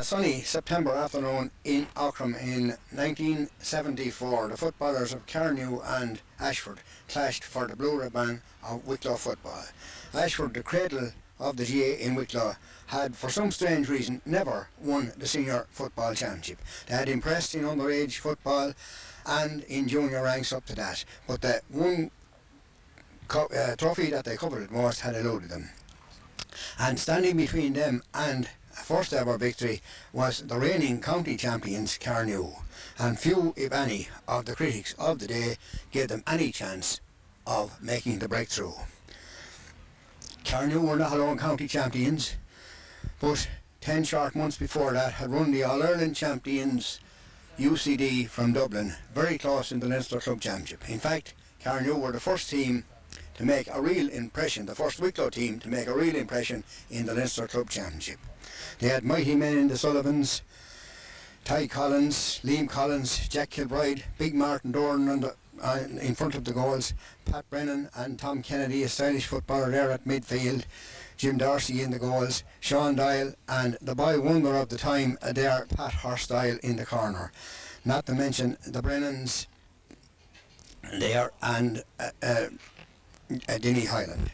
A sunny September afternoon in Auckland in 1974, the footballers of Carnew and Ashford clashed for the blue ribbon of Wicklow football. Ashford, the cradle of the GA in Wicklow, had for some strange reason never won the senior football championship. They had impressed in underage football and in junior ranks up to that, but the one trophy that they coveted most had eluded them. And standing between them and first ever victory was the reigning county champions Carnew, and few, if any, of the critics of the day gave them any chance of making the breakthrough. Carnew were not alone county champions, but 10 short months before that had won the All-Ireland champions UCD from Dublin, very close in the Leinster Club Championship. In fact, Carnew were the first team to make a real impression, the first Wicklow team to make a real impression in the Leinster Club Championship. They had mighty men in the Sullivans, Ty Collins, Liam Collins, Jack Kilbride, Big Martin Doran in front of the goals, Pat Brennan and Tom Kennedy, a stylish footballer there at midfield, Jim Darcy in the goals, Sean Doyle and the boy wonder of the time there, Pat Horsdale in the corner. Not to mention the Brennans there and Denny Highland.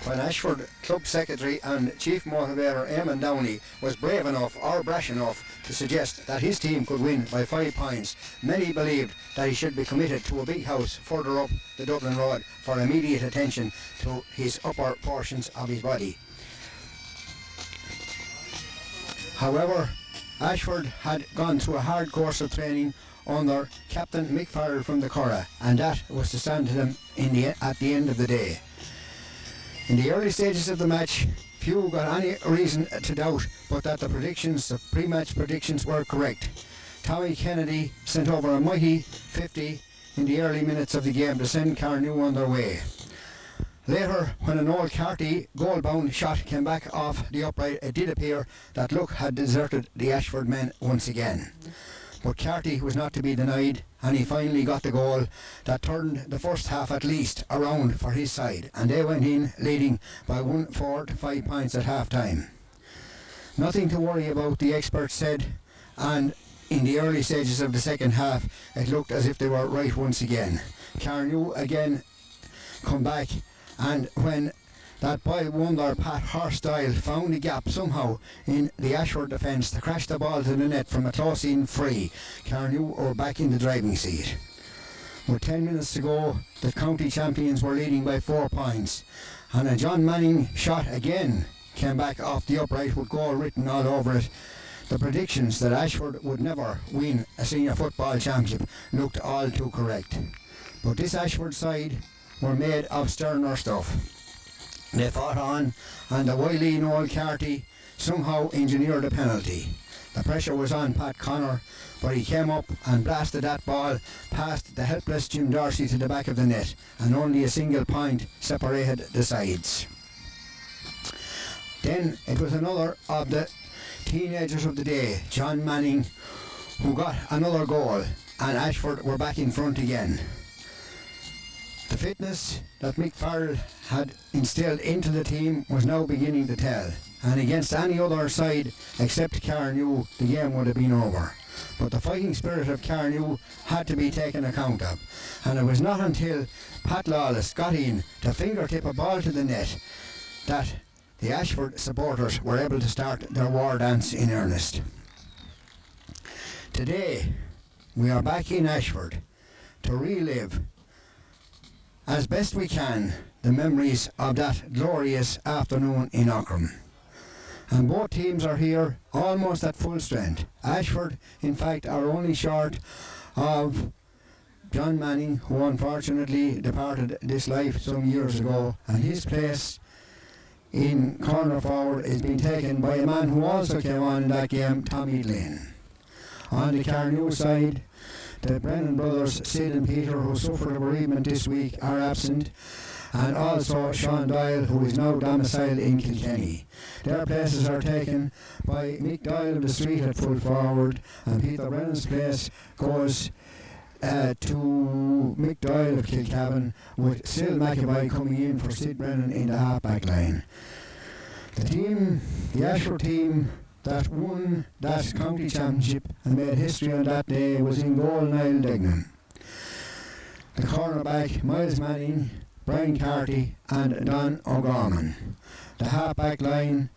When Ashford Club Secretary and Chief Motivator Eamon Downey was brave enough or brash enough to suggest that his team could win by 5 points, many believed that he should be committed to a big house further up the Dublin Road for immediate attention to his upper portions of his body. However, Ashford had gone through a hard course of training under Captain Mick Farrell from the Curragh, and that was to stand to them at the end of the day. In the early stages of the match, few got any reason to doubt but that the pre-match predictions were correct. Tommy Kennedy sent over a mighty 50 in the early minutes of the game to send Carnew on their way. Later, when an old Carty goal-bound shot came back off the upright, it did appear that luck had deserted the Ashford men once again. But Carty was not to be denied, and he finally got the goal that turned the first half at least around for his side, and they went in leading by 4 to 5 points at half-time. Nothing to worry about, the experts said, and in the early stages of the second half it looked as if they were right once again. Carnew again come back, and when that boy wonder Pat Horsdale found a gap somehow in the Ashford defence to crash the ball to the net from a close-in free, Carnew were back in the driving seat. With 10 minutes to go, the county champions were leading by 4 points, and a John Manning shot again came back off the upright with goal written all over it. The predictions that Ashford would never win a senior football championship looked all too correct. But this Ashford side were made of sterner stuff. They fought on, and the wily Noel Carty somehow engineered a penalty. The pressure was on Pat Connor, but he came up and blasted that ball past the helpless Jim Darcy to the back of the net, and only a single point separated the sides. Then it was another of the teenagers of the day, John Manning, who got another goal, and Ashford were back in front again. The fitness that Mick Farrell had instilled into the team was now beginning to tell, and against any other side except Carnew, the game would have been over. But the fighting spirit of Carnew had to be taken account of, and it was not until Pat Lawless got in to fingertip a ball to the net that the Ashford supporters were able to start their war dance in earnest. Today we are back in Ashford to relive as best we can the memories of that glorious afternoon in Auckland. And both teams are here almost at full strength. Ashford, in fact, are only short of John Manning, who unfortunately departed this life some years ago, and his place in corner forward is being taken by a man who also came on in that game, Tommy Lynn. On the Carnew side, the Brennan brothers, Sid and Peter, who suffered a bereavement this week, are absent, and also Sean Doyle, who is now domiciled in Kilkenny. Their places are taken by Mick Doyle of the Street at full forward, and Peter Brennan's place goes to Mick Doyle of Kilcavin, with Sil McAvoy coming in for Sid Brennan in the half-back line. The Ashford team that won that county championship and made history on that day was in goal Niall Degnam. The cornerback, Miles Manning, Brian Carty and Don O'Gorman. The half-back line,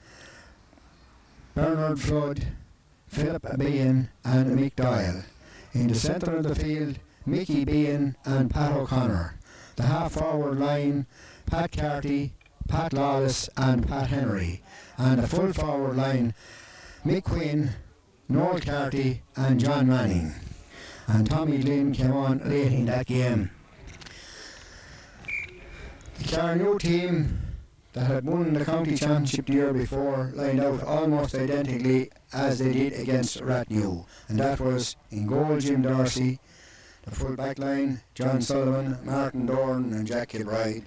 Bernard Flood, Philip Behan and Mick Doyle. In the centre of the field, Mickey Behan and Pat O'Connor. The half-forward line, Pat Carty, Pat Lawless and Pat Henry. And the full-forward line, Mick Quinn, Noel Carty and John Manning. And Tommy Glynn came on late in that game. The Carnew team that had won the county championship the year before lined out almost identically as they did against Ratnew, and that was in goal Jim Dorsey, the full back line John Sullivan, Martin Dorn and Jack Kilbride,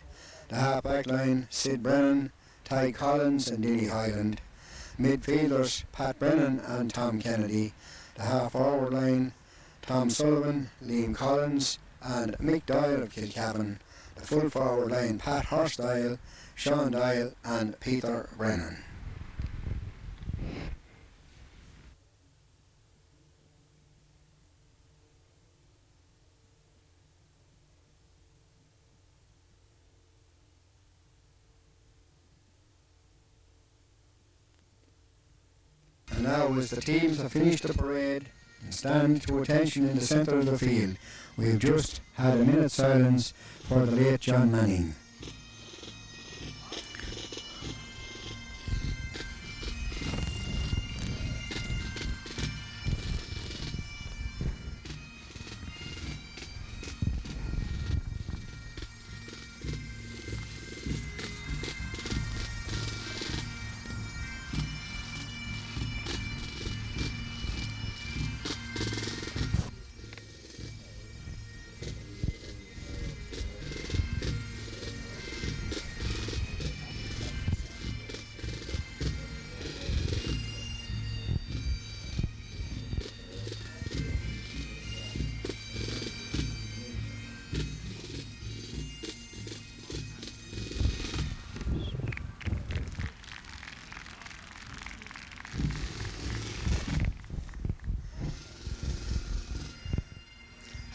the half back line Sid Brennan, Ty Collins and Dilly Hyland, midfielders Pat Brennan and Tom Kennedy, the half forward line Tom Sullivan, Liam Collins and Mick Doyle of Kilcavin, the full forward line Pat Horsdale, Sean Doyle and Peter Brennan. And now, as the teams have finished the parade and stand to attention in the centre of the field, we have just had a minute's silence for the late John Manning.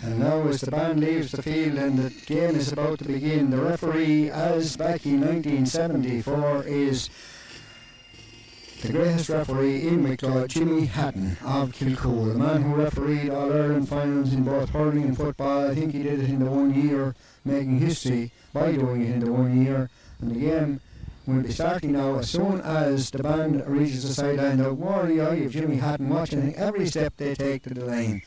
And now, as the band leaves the field and the game is about to begin, the referee, as back in 1974, is the greatest referee in Wicklow, Jimmy Hatton of Kilcool, the man who refereed All-Ireland finals in both hurling and football. I think he did it in the 1 year, making history by doing it in the 1 year. And the game will be starting now as soon as the band reaches the sideline. Now, worry eye of Jimmy Hatton watching every step they take to the line.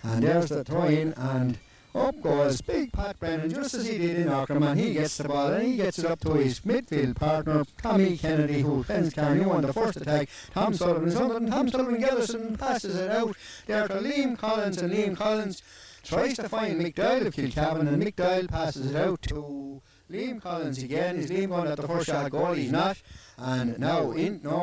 And there's the throw-in, and up goes big Pat Brennan, just as he did in Auckland, and he gets the ball and he gets it up to his midfield partner, Tommy Kennedy, who fends Carnew on the first attack. Tom Sullivan is under, and Tom Sullivan gathers it and passes it out there to Liam Collins, and Liam Collins tries to find Mick Doyle of Kilcavin, and Mick Doyle passes it out to Liam Collins again. Is Liam going at the first shot goal? He's not. And now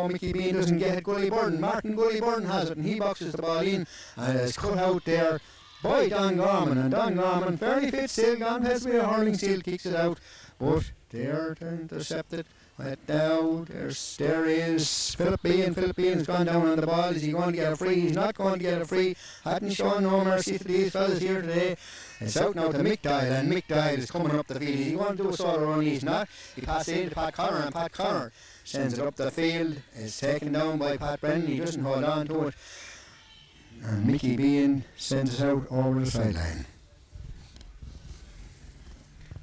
Mickey Bean doesn't get it. Gully Burton, Martin Gully Burton has it, and he boxes the ball in, and it's cut out there by Don Gorman, and Don Gorman, fairly fit still, gone past with a hurling, still kicks it out, but they are intercepted Wet now, there is Philippines gone down on the ball. Is he going to get a free? He's not going to get a free. Hadn't shown no mercy to these fellas here today. It's out now to Mick Doyle, and Mick Doyle is coming up the field. Is he going to do a solo run? He's not. He passes into Pat Connor, and Pat Connor sends it up the field. It's taken down by Pat Brennan. He doesn't hold on to it. And Mickey Bean sends it out over the sideline.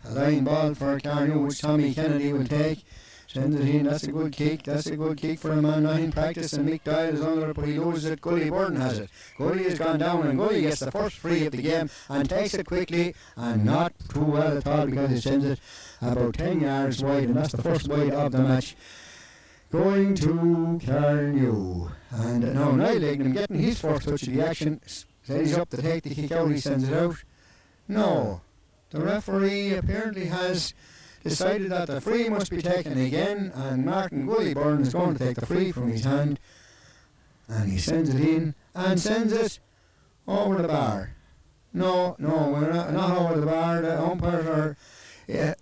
A line ball for Carnew, which Tommy Kennedy will take. Sends it in. That's a good kick. That's a good kick for a man not in practice. And Mick Doyle is under it, but he loses it. Gully Burton has it. Gully has gone down, and Gully gets the first free of the game and takes it quickly, and not too well at all, because he sends it about 10 yards wide, and that's the first wide of the match. Going to Carnew. And now Niall Lignum getting his first touch of the action. Says he's up to take the kick out. He sends it out. No. The referee apparently has decided that the free must be taken again, and Martin Gullyburn is going to take the free from his hand, and he sends it in and sends it over the bar. No, we're not over the bar. The umpires are,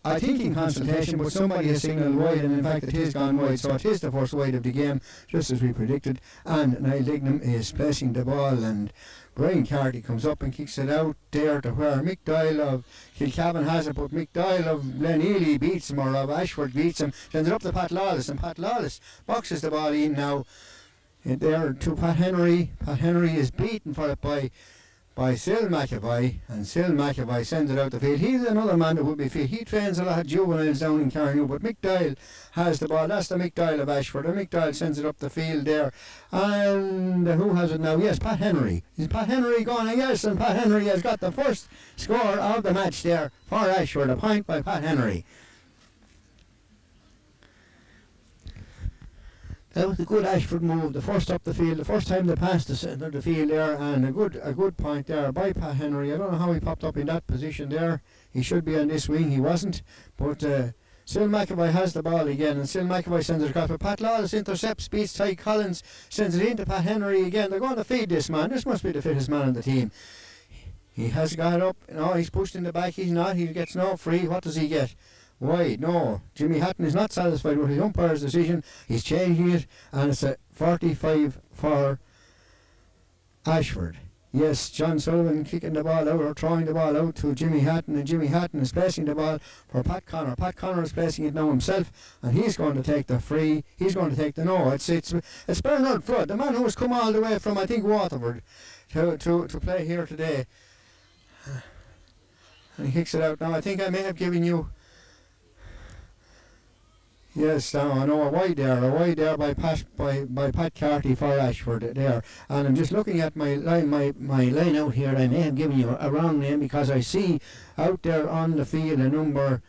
I think, in consultation, but somebody has signalled wide, and in fact it is gone wide, so it is the first wide of the game, just as we predicted. And Niall Lignum is placing the ball, and Brian Carty comes up and kicks it out there to where Mick Doyle of Kilcavan has it, but Mick Doyle of Gleneely beats him, or of Ashford beats him, sends it up to Pat Lawless, and Pat Lawless boxes the ball in now there to Pat Henry. Pat Henry is beaten for it by Sil McAvoy, and Sil McAvoy sends it out the field. He's another man that would be fit. He trains a lot of juveniles down in Carnew, but Mick Doyle has the ball. That's the Mick Doyle of Ashford, and Mick Doyle sends it up the field there. And who has it now? Yes, Pat Henry. Is Pat Henry going? Yes, and Pat Henry has got the first score of the match there for Ashford. A point by Pat Henry. That was a good Ashford move, the first up the field, the first time they passed the centre of the field there, and a good point there by Pat Henry. I don't know how he popped up in that position there. He should be on this wing, he wasn't. But Sil McAvoy has the ball again, and Sil McAvoy sends it across. But Pat Lawless intercepts, beats Ty Collins, sends it into Pat Henry again. They're going to feed this man. This must be the fittest man on the team. He has got up. No, he's pushed in the back. He's not. He gets no free. What does he get? Wide, no. Jimmy Hatton is not satisfied with his umpire's decision. He's changing it, and it's a 45 for Ashford. Yes, John Sullivan kicking the ball out, or throwing the ball out to Jimmy Hatton, and Jimmy Hatton is placing the ball for Pat Connor. Pat Connor is placing it now himself, and he's going to take the free. He's going to take the no. It's Bernard Flood, the man who has come all the way from, I think, Waterford to play here today. And he kicks it out. Now I think I may have given you. Yes, I know a wide there by Pat Carty for Ashford there. And I'm just looking at my line out here. I may have given you a wrong name, because I see out there on the field a number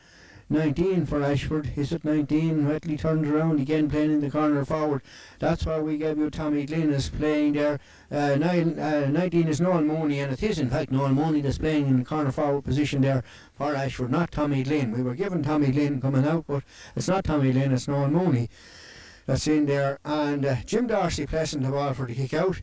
19 for Ashford. Is it 19? Rightly turns around again, playing in the corner forward. That's why we gave you Tommy Glynn is playing there. 19 is Noel Mooney, and it is in fact Noel Mooney that's playing in the corner forward position there for Ashford, not Tommy Glynn. We were given Tommy Glynn coming out, but it's not Tommy Glynn, it's Noel Mooney that's in there. And Jim Darcy placing the ball for the kick out.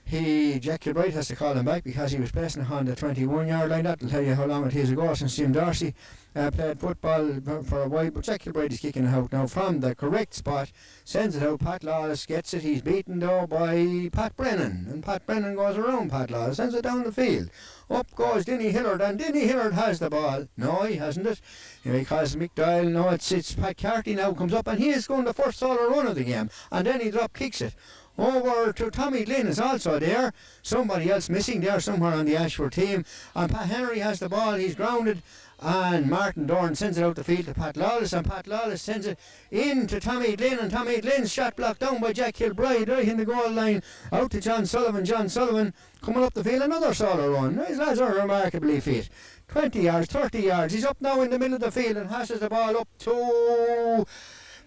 Jack Kilbride has to call him back, because he was placing it on the 21-yard line. That'll tell you how long it is ago since Jim Darcy played football for a while. But Jack Kilbride is kicking it out now from the correct spot, sends it out. Pat Lawless gets it. He's beaten though by Pat Brennan, and Pat Brennan goes around Pat Lawless, sends it down the field. Up goes Denny Hillard, and Denny Hillard has the ball. No, he hasn't it. Because Mick Doyle, no, it's Pat Carty now comes up, and he is going the first solo run of the game, and then he drop kicks it over to Tommy Glynn is also there. Somebody else missing there somewhere on the Ashford team. And Pat Henry has the ball. He's grounded. And Martin Dorn sends it out the field to Pat Lawless. And Pat Lawless sends it in to Tommy Glynn. And Tommy Glynn's shot blocked down by Jack Kilbride right in the goal line. Out to John Sullivan. John Sullivan coming up the field. Another solo run. These lads are remarkably fit. 20 yards, 30 yards. He's up now in the middle of the field and passes the ball up to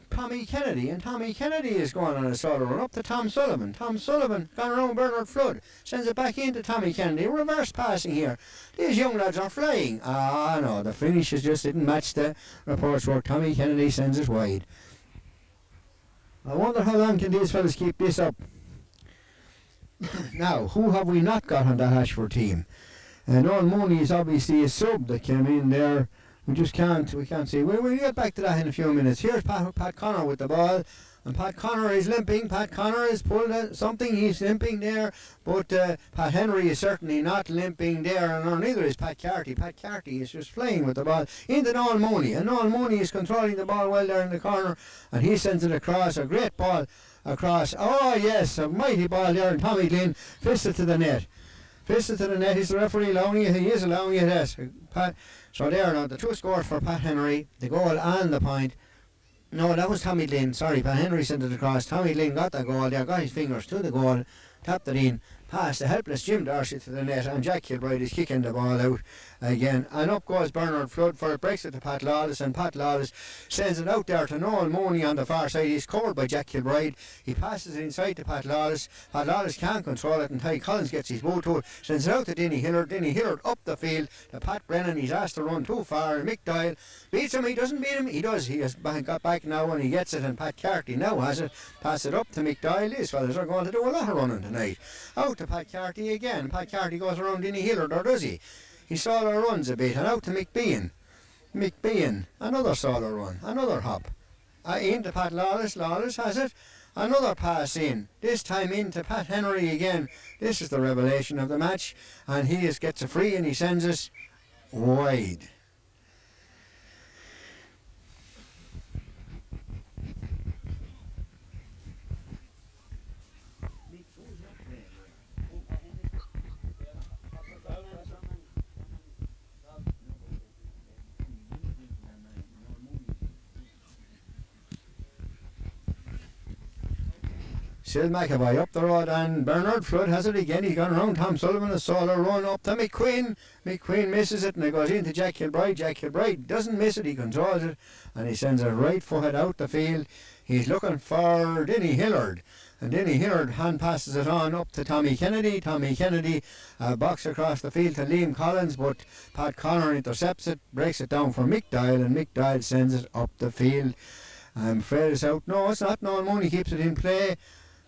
Tommy Kennedy, and Tommy Kennedy is going on a solo run up to Tom Sullivan. Tom Sullivan gone around Bernard Flood, sends it back into Tommy Kennedy. Reverse passing here. These young lads are flying. No, the finishes just didn't match the reports work. Tommy Kennedy sends it wide. I wonder how long can these fellas keep this up. Now, who have we not got on that Ashford team? Noel Mooney is obviously a sub that came in there. we can't see. We'll get back to that in a few minutes. Here's Pat Connor with the ball. And Pat Connor is limping. Pat Connor has pulled something. He's limping there. But Pat Henry is certainly not limping there. And neither is Pat Carty. Pat Carty is just flying with the ball into Noel Mooney. And Noel Mooney is controlling the ball well there in the corner. And he sends it across. A great ball across. Oh, yes. A mighty ball there. And Tommy Glynn fisted to the net. Fisted to the net. Is the referee allowing it? He is allowing it, yes. So there now, the two scores for Pat Henry, the goal and the point. No, that was Tommy Glynn. Sorry, Pat Henry sent it across. Tommy Glynn got the goal there, got his fingers to the goal, tapped it in, passed the helpless Jim Darcy to the net, and Jack Kilbride is kicking the ball out again. And up goes Bernard Flood for it, breaks it to Pat Lawless, and Pat Lawless sends it out there to Noel Mooney on the far side. He's covered by Jack Kilbride. He passes it inside to Pat Lawless. Pat Lawless can't control it, and Ty Collins gets his boot to it, sends it out to Denny Hillard. Denny Hillard up the field to Pat Brennan. He's asked to run too far, and Mick Doyle beats him. He doesn't beat him. He does. He has got back now, and he gets it, and Pat Carty now has it. Pass it up to Mick Doyle. These fellas are going to do a lot of running tonight. Out to Pat Carty again. Pat Carty goes around Denny Hillard, or does he? He solo runs a bit, and out to Mick Bean. Mick Bean, another solo run, another hop. Into Pat Lawless. Lawless has it. Another pass in. This time into Pat Henry again. This is the revelation of the match, and he gets a free, and he sends us wide. Sil McAvoy up the road, and Bernard Flood has it again. He's gone around Tom Sullivan, a solo run up to McQueen. McQueen misses it, and it goes into Jack Kilbride. Jack Kilbride doesn't miss it, he controls it, and he sends it right footed out the field. He's looking for Denny Hillard, and Denny Hillard hand passes it on up to Tommy Kennedy. Tommy Kennedy box across the field to Liam Collins, but Pat Connor intercepts it, breaks it down for Mick Doyle, and Mick Doyle sends it up the field. I'm afraid it's out. No, it's not. Noel Mooney keeps it in play.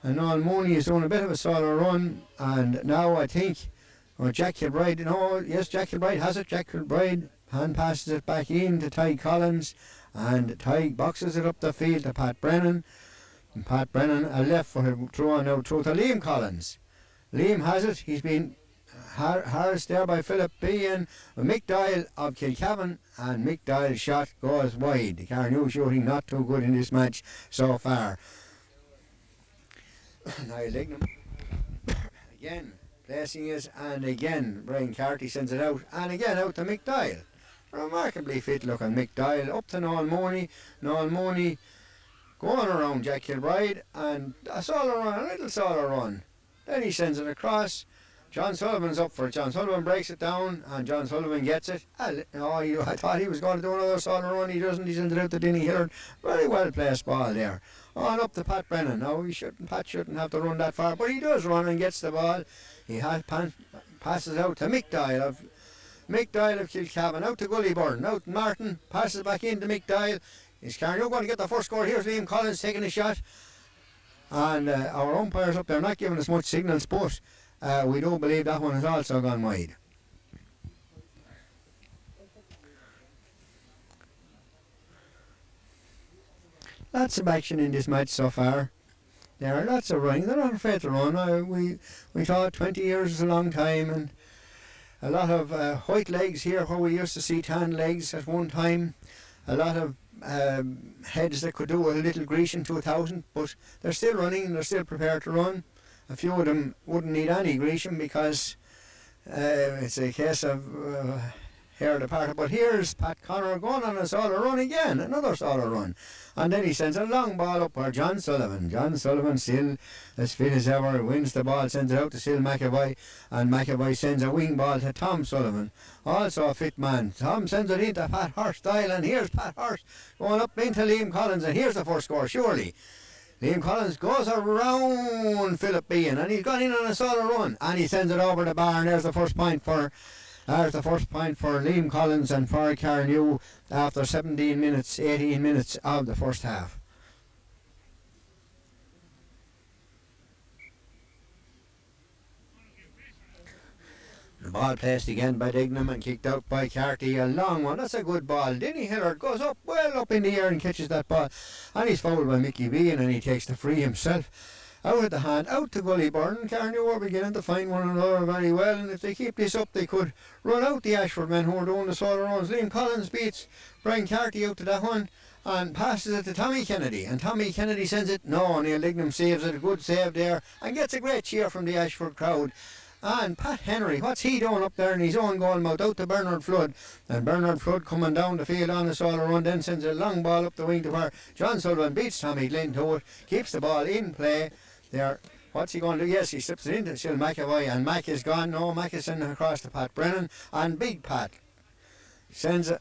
And Noel Mooney is doing a bit of a solo run, and now I think Jack Kilbride, Jack Kilbride has it. Jack Kilbride hand passes it back in to Ty Collins, and Ty boxes it up the field to Pat Brennan. And Pat Brennan, a left for him, throw now through to Liam Collins. Liam has it. He's been harassed there by Philip B. and Mick Doyle of Kilcavan, and Mick Doyle's shot goes wide. The Carnew shooting not too good in this match so far. Now Lignum again placing it, and again Brian Carty sends it out, and again out to Mick Doyle. Remarkably fit looking Mick Doyle up to Noel Mooney. Noel Mooney going around Jack Kilbride, and a little solo run. Then he sends it across. John Sullivan's up for it. John Sullivan breaks it down, and John Sullivan gets it. I thought he was going to do another solo run. He doesn't. He sends it out to Denny Hillard. Very well placed ball there. On up to Pat Brennan. Now Pat shouldn't have to run that far, but he does run and gets the ball. He passes out to Mick Doyle of Kilcavan. Out to Gully Byrne. Out Martin passes back into Mick Doyle. Is Carnew going to get the first score? Here's Liam Collins taking a shot, and our umpires up there not giving us much signals, but we do believe that one has also gone wide. Lots of action in this match so far. There are lots of running. They're not afraid to run. We thought 20 years is a long time, and a lot of white legs here where we used to see tan legs at one time. A lot of heads that could do a little Grecian 2000, but they're still running and they're still prepared to run. A few of them wouldn't need any Grecian because it's a case of hair apart. But here's Pat Connor going on a solo run again, another solo run. And then he sends a long ball up for John Sullivan. John Sullivan, still as fit as ever, wins the ball, sends it out to Sil McAvoy, and McAvoy sends a wing ball to Tom Sullivan, also a fit man. Tom sends it into Pat Hurst Doyle, and here's Pat Hurst going up into Liam Collins, and here's the first score, surely. Liam Collins goes around Philip Bean, and he's gone in on a solo run, and he sends it over the bar, and there's the first point for Liam Collins and for Carnew after 18 minutes of the first half. The ball placed again by Dignam and kicked out by Carty. A long one. That's a good ball. Denny Hillard goes up, well up in the air and catches that ball. And he's fouled by Mickey Bean and he takes the free himself. Out of the hand, out to Gullyburn. Carnew are beginning to find one another very well, and if they keep this up, they could run out the Ashford men who are doing the solo runs. Liam Collins beats Brian Carty out to that one and passes it to Tommy Kennedy, and Tommy Kennedy sends it. No, Neil Dignam saves it. A good save there and gets a great cheer from the Ashford crowd. And Pat Henry, what's he doing up there in his own goal mouth? Out to Bernard Flood, and Bernard Flood coming down the field on the solo run, then sends a long ball up the wing to where John Sullivan beats Tommy Glynn to it, keeps the ball in play there. What's he going to do? Yes, he slips it into Sil McAvoy, and Mac is gone. No, Mac is sending across to Pat Brennan, and Big Pat sends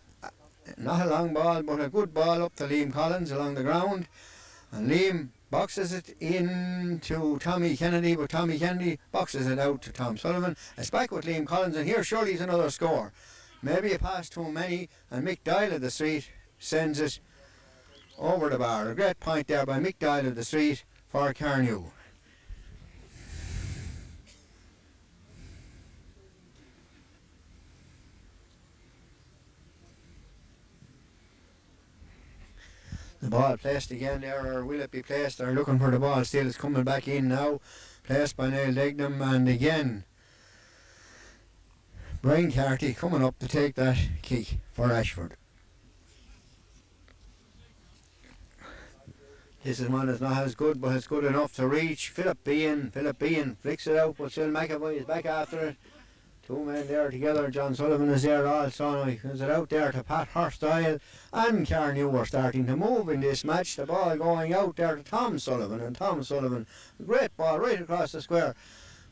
not a long ball but a good ball up to Liam Collins along the ground, and Liam boxes it into Tommy Kennedy, but Tommy Kennedy boxes it out to Tom Sullivan. It's back with Liam Collins, and here surely is another score. Maybe a pass too many, and Mick Dial of the Street sends it over the bar. A great point there by Mick Dial of the Street for Carnew. The ball placed again there, or will it be placed? They're looking for the ball still. It's coming back in now. Placed by Neil Dignam, and again Brian Carty coming up to take that kick for Ashford. This is one that's not as good, but it's good enough to reach. Philip Bean flicks it out, but Sil McAvoy is back after it. Two men there together. John Sullivan is there also. He sends it out there to Pat Hurstyle, and Carnew were starting to move in this match. The ball going out there to Tom Sullivan, and Tom Sullivan, a great ball right across the square.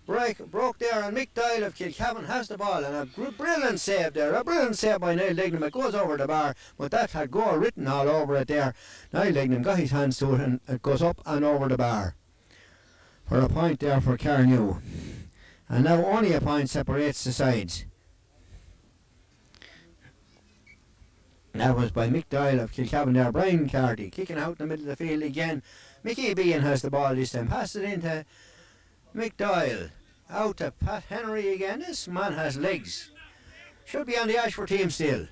Broke there, and Mick Dial of Kilcavan has the ball, and a brilliant save there. A brilliant save by Neil Dignam. It goes over the bar, but that had goal written all over it there. Neil Dignam got his hands to it, and it goes up and over the bar for a point there for Carnew. And now only a point separates the sides. That was by Mick Dial of Kilcavan there. Brian Carty kicking out in the middle of the field again. Mickey Bean has the ball this time. Passes it into Mick Dial. Out to Pat Henry again. This man has legs. Should be on the Ashford team still.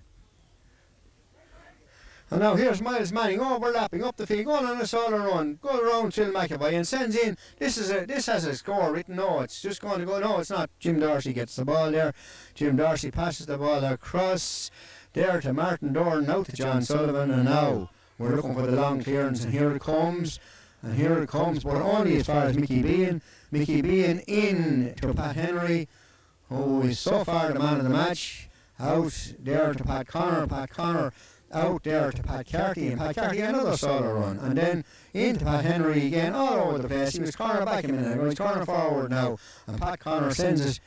And now here's Miles Manning overlapping up the field, going on a solo run, go around Sil McAvoy and sends in. This has a score written. No, it's just going to go. No, it's not. Jim Darcy gets the ball there. Jim Darcy passes the ball across there to Martin Dorn, now to John Sullivan, and now we're looking for the long clearance, and here it comes. And here it comes, but only as far as Mickey Bean. Mickey Bean in to Pat Henry, who is so far the man of the match. Out there to Pat Connor. Pat Connor out there to Pat Carty, and Pat Carty another solo run, and then into Pat Henry again, all over the place. He was corner back a minute ago, he's corner forward now, and Pat Connor sends it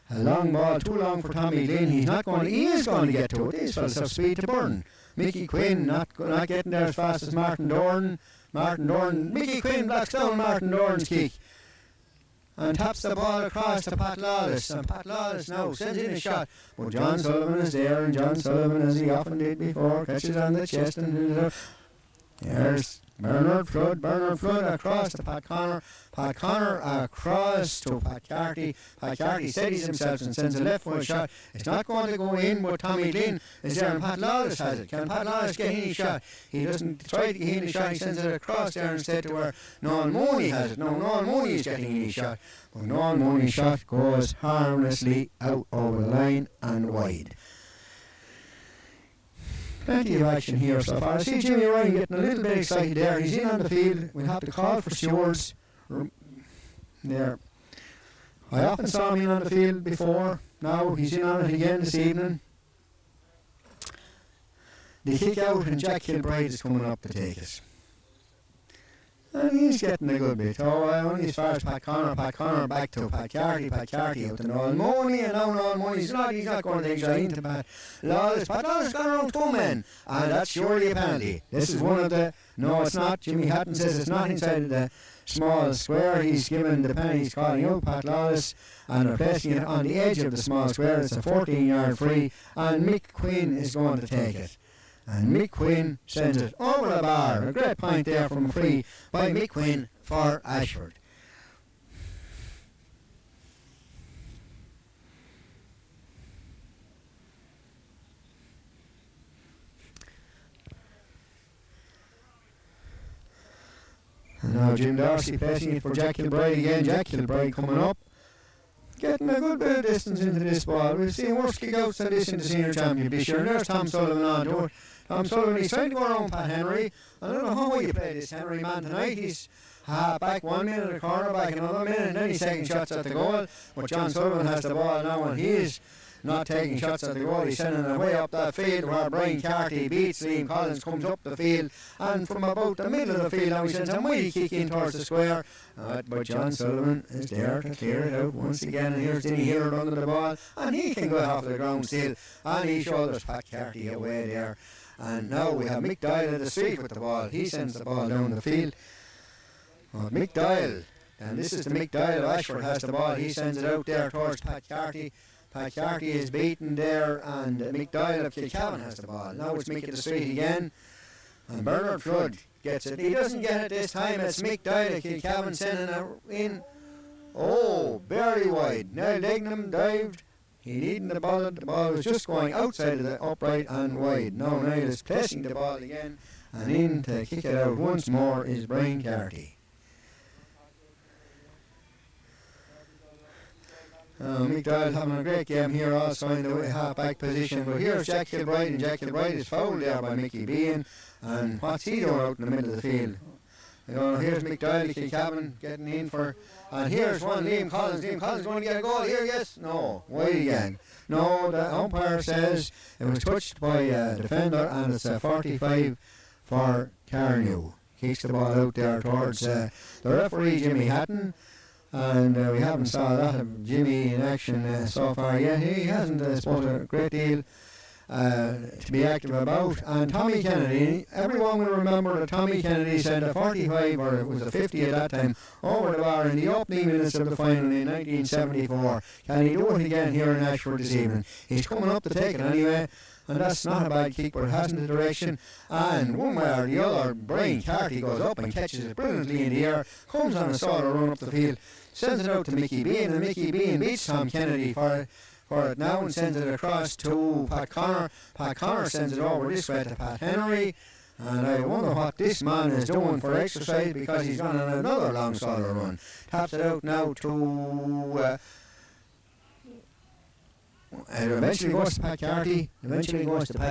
a long ball, too long for Tommy Glynn. He is going to get to it. These fellas have speed to burn. Mickey Quinn not getting there as fast as Martin Dorn. Mickey Quinn blocks down Martin Dorn's kick and taps the ball across to Pat Lawless, and Pat Lawless now sends in a shot, but John Sullivan is there, and John Sullivan, as he often did before, catches on the chest, and there's Bernard Flood across to Pat Connor across to Pat Carty. Pat Carty steadies himself and sends a left foot shot. It's not going to go in, but Tommy Glynn is there, and Pat Lawless has it. Can Pat Lawless get any shot? He doesn't try to get any shot, he sends it across there instead to where Noel Mooney has it. No, Noel Mooney is getting any shot, but Noel Mooney's shot goes harmlessly out over the line and wide. Plenty of action here so far. I see Jimmy Ryan getting a little bit excited there. He's in on the field. We'll have to call for stewards there. I often saw him in on the field before. Now he's in on it again this evening. The kick out, and Jack Kilbride is coming up to take it. And he's getting a good bit. Only as far as Pat Connor back to Pat Carty out to Noel Mooney, and now Noel Mooney's he's not going to take it into Pat Lawless. Pat Lawless got around two men, and that's surely a penalty. This is one of the, no it's not, Jimmy Hatton says it's not inside of the small square. He's given the penalty, he's calling out Pat Lawless, and replacing it on the edge of the small square. It's a 14-yard free, and Mick Quinn is going to take it. And Mick Quinn sends it over the bar. A great point there from a free by Mick Quinn for Ashford. now Jim Darcy placing it for Jack Kilbride again. Jack Kilbride coming up, getting a good bit of distance into this ball. We've seen worse kick-outs than this in the senior championship this year. And there's Tom Sullivan on to it. Tom Sullivan, he's trying to go around Pat Henry. I don't know how well you play this Henry man tonight. He's back 1 minute, a corner back another minute, and then he's taking shots at the goal. But John Sullivan has the ball now, and he is not taking shots at the goal. He's sending it way up that field where Brian Carty beats Liam Collins, comes up the field, and from about the middle of the field now he sends a mighty kick in towards the square. But John Sullivan is there to clear it out once again, and here's Denny Hillard under the ball, and he can go off the ground still, and he shoulders Pat Carty away there. And now we have Mick Doyle at the street with the ball. He sends the ball down the field. Mick Doyle, and this is the Mick Doyle of Ashford, has the ball. He sends it out there towards Pat Carty. Pat Carty is beaten there, and Mick Doyle of Kilcavan has the ball. Now it's Mick at the street again, and Bernard Flood gets it. He doesn't get it this time. It's Mick Doyle of Kilcavan sending it in. Oh, very wide. Niall Dignam dived. He needed the ball. The ball was just going outside of the upright and wide. Now Niall is placing the ball again, and in to kick it out once more is Brian Carty. Mick Doyle having a great game here also in the half-back position, but here's Jack Kilbride, and Jack Kilbride is fouled there by Mickey Bean, and what's he doing out in the middle of the field? Here's Mick Doyle, Kilcavan getting in for, and here's one, Liam Collins. Liam Collins going to get a goal here, yes? No, wide again. No, the umpire says it was touched by a defender, and it's a 45 for Carnew. Kicks the ball out there towards the referee, Jimmy Hatton. And we haven't saw that of Jimmy in action so far yet. He hasn't spent a great deal to be active about. And Tommy Kennedy, everyone will remember that Tommy Kennedy sent a 45, or it was a 50 at that time, over the bar in the opening minutes of the final in 1974. Can he do it again here in Ashford this evening? He's coming up to take it anyway. And that's not a bad kick, but it hasn't the direction. And one way or the other, Brian Carty goes up and catches it brilliantly in the air, comes on a solo run up the field, sends it out to Mickey Bean, and Mickey Bean beats Tom Kennedy for it now and sends it across to Pat Connor. Pat Connor sends it over this way to Pat Henry. And I wonder what this man is doing for exercise, because he's gone on another long solo run. Taps it out now to... It eventually goes to Pat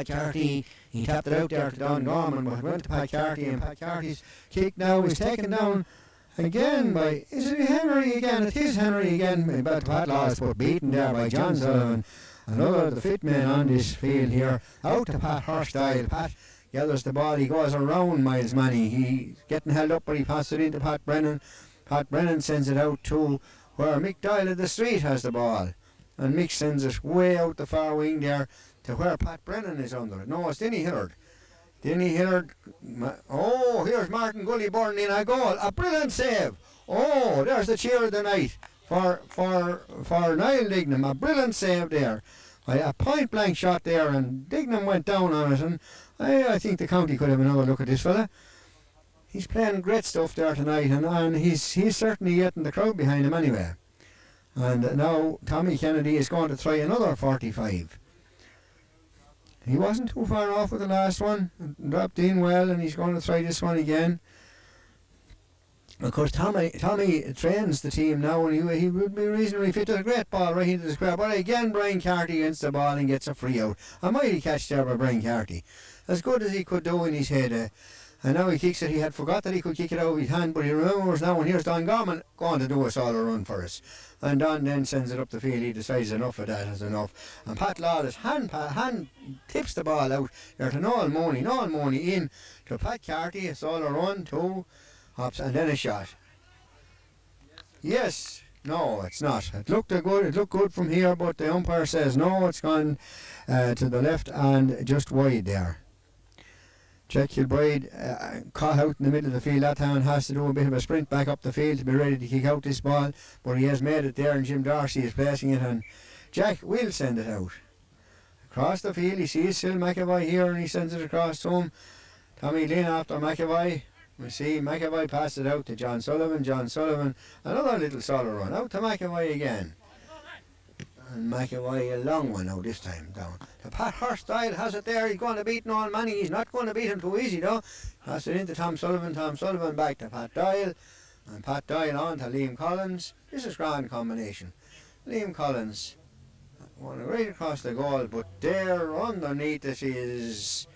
Carty. He tapped it out there to Don Gorman, but it went to Pat Carty, and Pat Carty's kick now is taken down again by, is it Henry again? It is Henry again, but Pat Laws put beaten there by John Sullivan. Another of the fit men on this field here. Out to Pat Hurstyle. Pat gathers the ball, he goes around Miles Manny. He's getting held up, but he passes it into Pat Brennan. Pat Brennan sends it out to where Mick Doyle of the street has the ball. And Mick sends it way out the far wing there to where Pat Brennan is under it. No, it's Denny Hillard. Denny Hillard. Oh, here's Martin Gully burning in a goal. A brilliant save. Oh, there's the cheer of the night for Niall Dignam. A brilliant save there. A point blank shot there, and Dignam went down on it. And I think the county could have another look at this fella. He's playing great stuff there tonight, and he's certainly getting the crowd behind him anyway. And now Tommy Kennedy is going to try another 45. He wasn't too far off with the last one, dropped in well, and he's going to try this one again. Of course, Tommy trains the team now, and he would be reasonably fit. A great ball right into the square, but again Brian Carty gets the ball and gets a free out. A mighty catch there by Brian Carty. As good as he could do in his head. And now he kicks it. He had forgot that he could kick it out of his hand, but he remembers now, and here's Don Gorman going to do a solo run for us. And Don then sends it up the field. He decides enough of that is enough. And Pat Lawless hand tips the ball out there to Noel Mooney in to Pat Carty. A solo run, 2 hops, and then a shot. Yes. No, it's not. It looked good from here, but the umpire says no, it's gone to the left and just wide there. Jack Kilbride caught out in the middle of the field that time and has to do a bit of a sprint back up the field to be ready to kick out this ball, but he has made it there, and Jim Darcy is placing it, and Jack will send it out. Across the field, he sees Sil McAvoy here, and he sends it across to him. Tommy Lynn after McAvoy. We see McAvoy pass it out to John Sullivan. Another little solo run out to McAvoy again. And McAvoy a long one now this time down. The Pat Hurstyle has it there. He's going to beat Noel Manning. He's not going to beat him too easy though. Pass it into Tom Sullivan. Tom Sullivan back to Pat Doyle. And Pat Doyle on to Liam Collins. This is grand combination. Liam Collins going right across the goal, but there underneath it is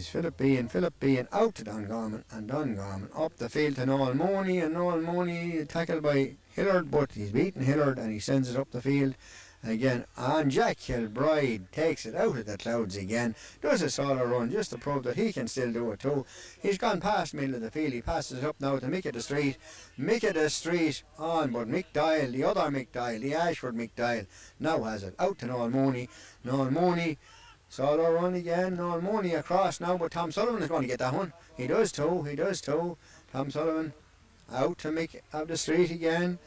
Philip Bean out to Dungarman, and Dungarman up the field to Noel Mooney, and Noel Mooney tackled by Hillard, but he's beaten Hillard and he sends it up the field again, and Jack Kilbride takes it out of the clouds again, does a solo run just to prove that he can still do it too. He's gone past middle of the field, he passes it up now to Mick of the Street on, but Mick Dial, the other Mick Dial, the Ashford Mick Dial, now has it out to Noel Mooney, solo run again, Noel Mooney across now, but Tom Sullivan is going to get that one. He does too. Tom Sullivan out to Mick of the Street again.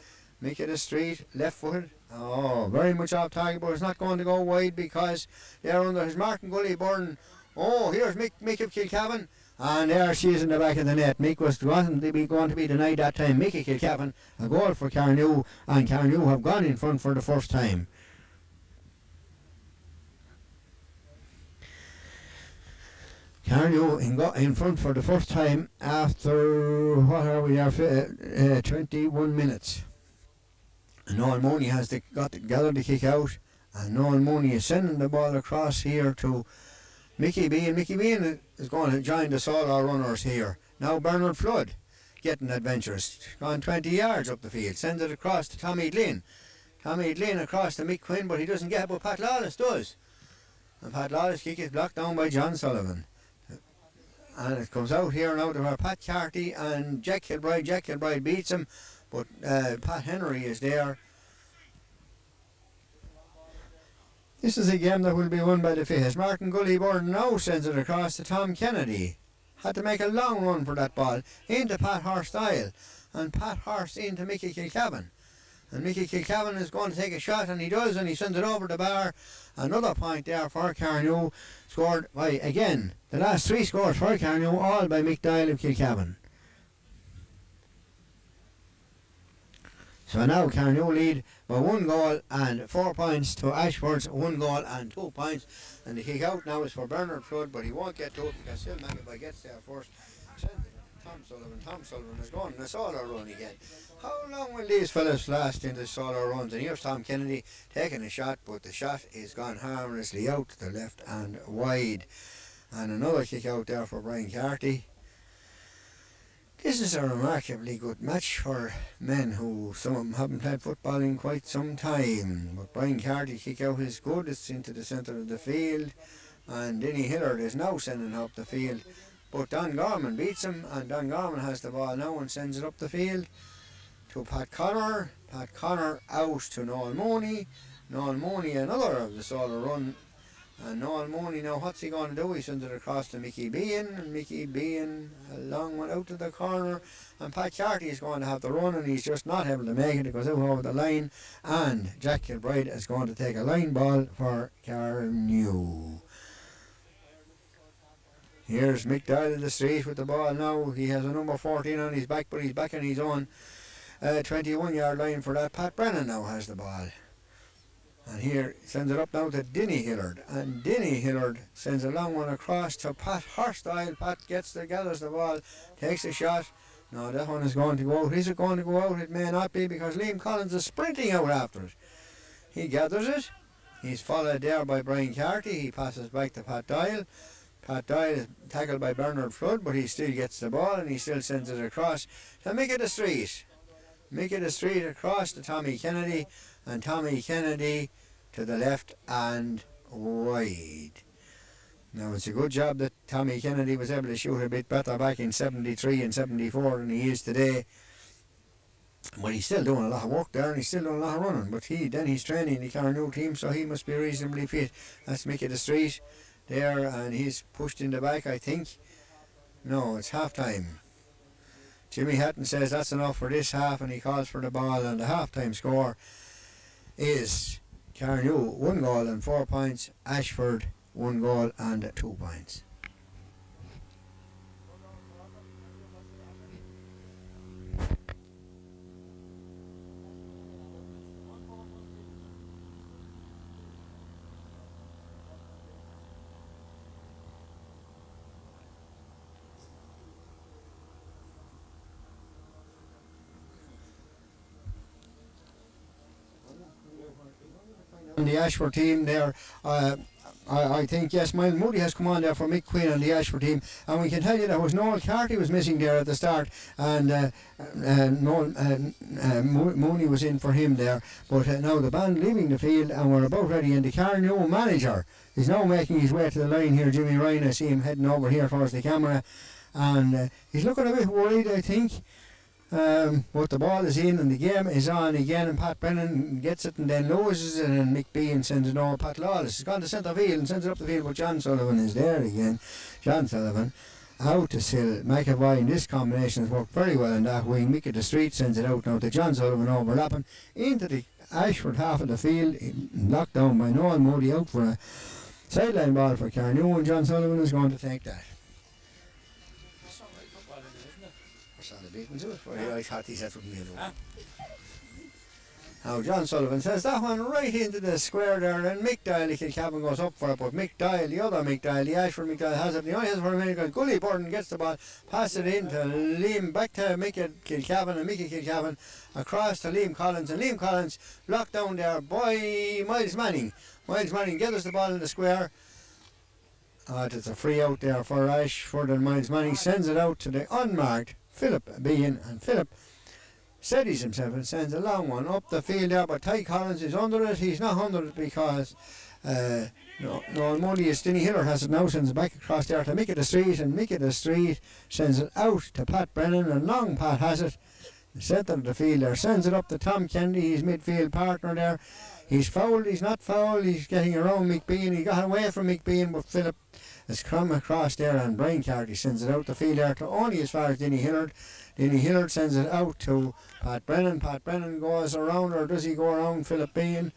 Mick of the Street, left footed. Oh, very much off target, but it's not going to go wide because they're under his Martin Gully Burden. Oh, here's Mick of Kilcavan. And there she is in the back of the net. Mick wasn't going to be denied that time. Mick of Kilcavan, a goal for Carnew, and Carnew have gone in front for the first time. Carnew in front for the first time after, 21 minutes. And Noel Mooney has gathered the kick out, and Noel Mooney is sending the ball across here to Mickey Bean. Mickey Bean is going to join the solo runners here. Now Bernard Flood getting adventures. Gone 20 yards up the field, sends it across to Tommy Glynn. Tommy Glynn across to Mick Quinn, but he doesn't get it, but Pat Lawless does. And Pat Lawless' kick is blocked down by John Sullivan. And it comes out here now to our Pat Carty and Jack Kilbride. Jack Kilbride beats him, but Pat Henry is there. This is a game that will be won by the Fittest. Martin Gully Burden now sends it across to Tom Kennedy. Had to make a long run for that ball into Pat Hurstyle, and Pat Hurst into Mickey Kilcavan. And Mickey Kilcavan is going to take a shot, and he does, and he sends it over the bar. Another point there for Carnew, scored by, again, the last three scores for Carnew, all by Mick Dial of Kilcavan. So now Carnew lead by 1 goal and 4 points to Ashford's 1 goal and 2 points. And the kick out now is for Bernard Flood, but he won't get to it because Phil McAvoy gets there first. Tom Sullivan is going in a solo run again. How long will these fellas last in the solo runs? And here's Tom Kennedy taking a shot, but the shot is gone harmlessly out to the left and wide. And another kick out there for Brian Carty. This is a remarkably good match for men who, some of them haven't played football in quite some time. But Brian Carty kick out is good, it's into the centre of the field, and Denny Hillard is now sending up the field. But Don Gorman beats him, and Don Gorman has the ball now and sends it up the field to Pat Connor. Pat Connor out to Noel Mooney. Noel Mooney, another of the solo run. And Noel Mooney now, what's he going to do? He sends it across to Mickey Bean, and Mickey Bean, a long one out to the corner, and Pat Carty is going to have the run, and he's just not able to make it. It goes out over the line, and Jack Kilbride is going to take a line ball for Carnew. Here's Mick Dial of the Street with the ball now. He has a number 14 on his back, but he's back in his own 21-yard line for that. Pat Brennan now has the ball. And here sends it up now to Denny Hillard, and Denny Hillard sends a long one across to Pat Hurstyle. Pat gathers the ball, takes a shot. No, that one is going to go out. Is it going to go out? It may not be, because Liam Collins is sprinting out after it. He gathers it. He's followed there by Brian Carty. He passes back to Pat Doyle. Pat Doyle is tackled by Bernard Flood, but he still gets the ball, and he still sends it across to Mick of the Street. Mick of the Street across to Tommy Kennedy, and Tommy Kennedy to the left and wide. Now it's a good job that Tommy Kennedy was able to shoot a bit better back in 73 and 74 than he is today. But he's still doing a lot of work there, and he's still doing a lot of running. But he's training the Carnew team, so he must be reasonably fit. That's Mick of the Street there, and he's pushed in the back, I think. No, it's half time. Jimmy Hatton says that's enough for this half, and he calls for the ball, and the half-time score is Carnew 1 goal and 4 points, Ashford 1 goal and 2 points. the Ashford team there. I think, yes, Miles Moody has come on there for Mick Quinn on the Ashford team, and we can tell you that was Noel Carty was missing there at the start, and Mooney was in for him there. But now the band leaving the field, and we're about ready, and the Carnew manager is now making his way to the line here. Jimmy Ryan, I see him heading over here towards the camera, and he's looking a bit worried, I think. But the ball is in and the game is on again, and Pat Brennan gets it and then loses it, and Mick Bean sends it over. Pat Lawless has gone to centre field and sends it up the field, but John Sullivan is there again. John Sullivan out to Sill McAvoy, and this combination has worked very well in that wing. Mickey the Street sends it out now to John Sullivan, overlapping into the Ashford half of the field, knocked down by Noel Moody, out for a sideline ball for Carnew, and John Sullivan is going to take that. I thought he said something new. Now John Sullivan says that one right into the square there, and Mick Dial, the Kilcavin, goes up for it, but Mick Dial, the other Mick Dial, the Ashford Mick Dial, has it. The only has it for a minute. Gully Burton gets the ball, passes it in to Liam, back to Mickey Kilcavin, and Mickey Kilcavin across to Liam Collins, and Liam Collins blocked down there by Miles Manning. Miles Manning gets the ball in the square. It's a free out there for Ashford, and Miles Manning sends it out to the unmarked Philip Bean, and Philip steadies himself and sends a long one up the field there, but Ty Collins is under it. He's not under it because Noel Mooney is Denny Hiller has it now, sends it back across there to Mickey the Street, and Mickey the Street sends it out to Pat Brennan, and long Pat has it, centre of the field there, sends it up to Tom Kennedy, his midfield partner there. He's fouled, he's not fouled, he's getting around Mick Bean. He got away from Mick Bean, but Philip has come across there, and Brian Carty sends it out the field there to only as far as Denny Hillard. Denny Hillard sends it out to Pat Brennan. Pat Brennan goes around, or does he go around Philip Bean?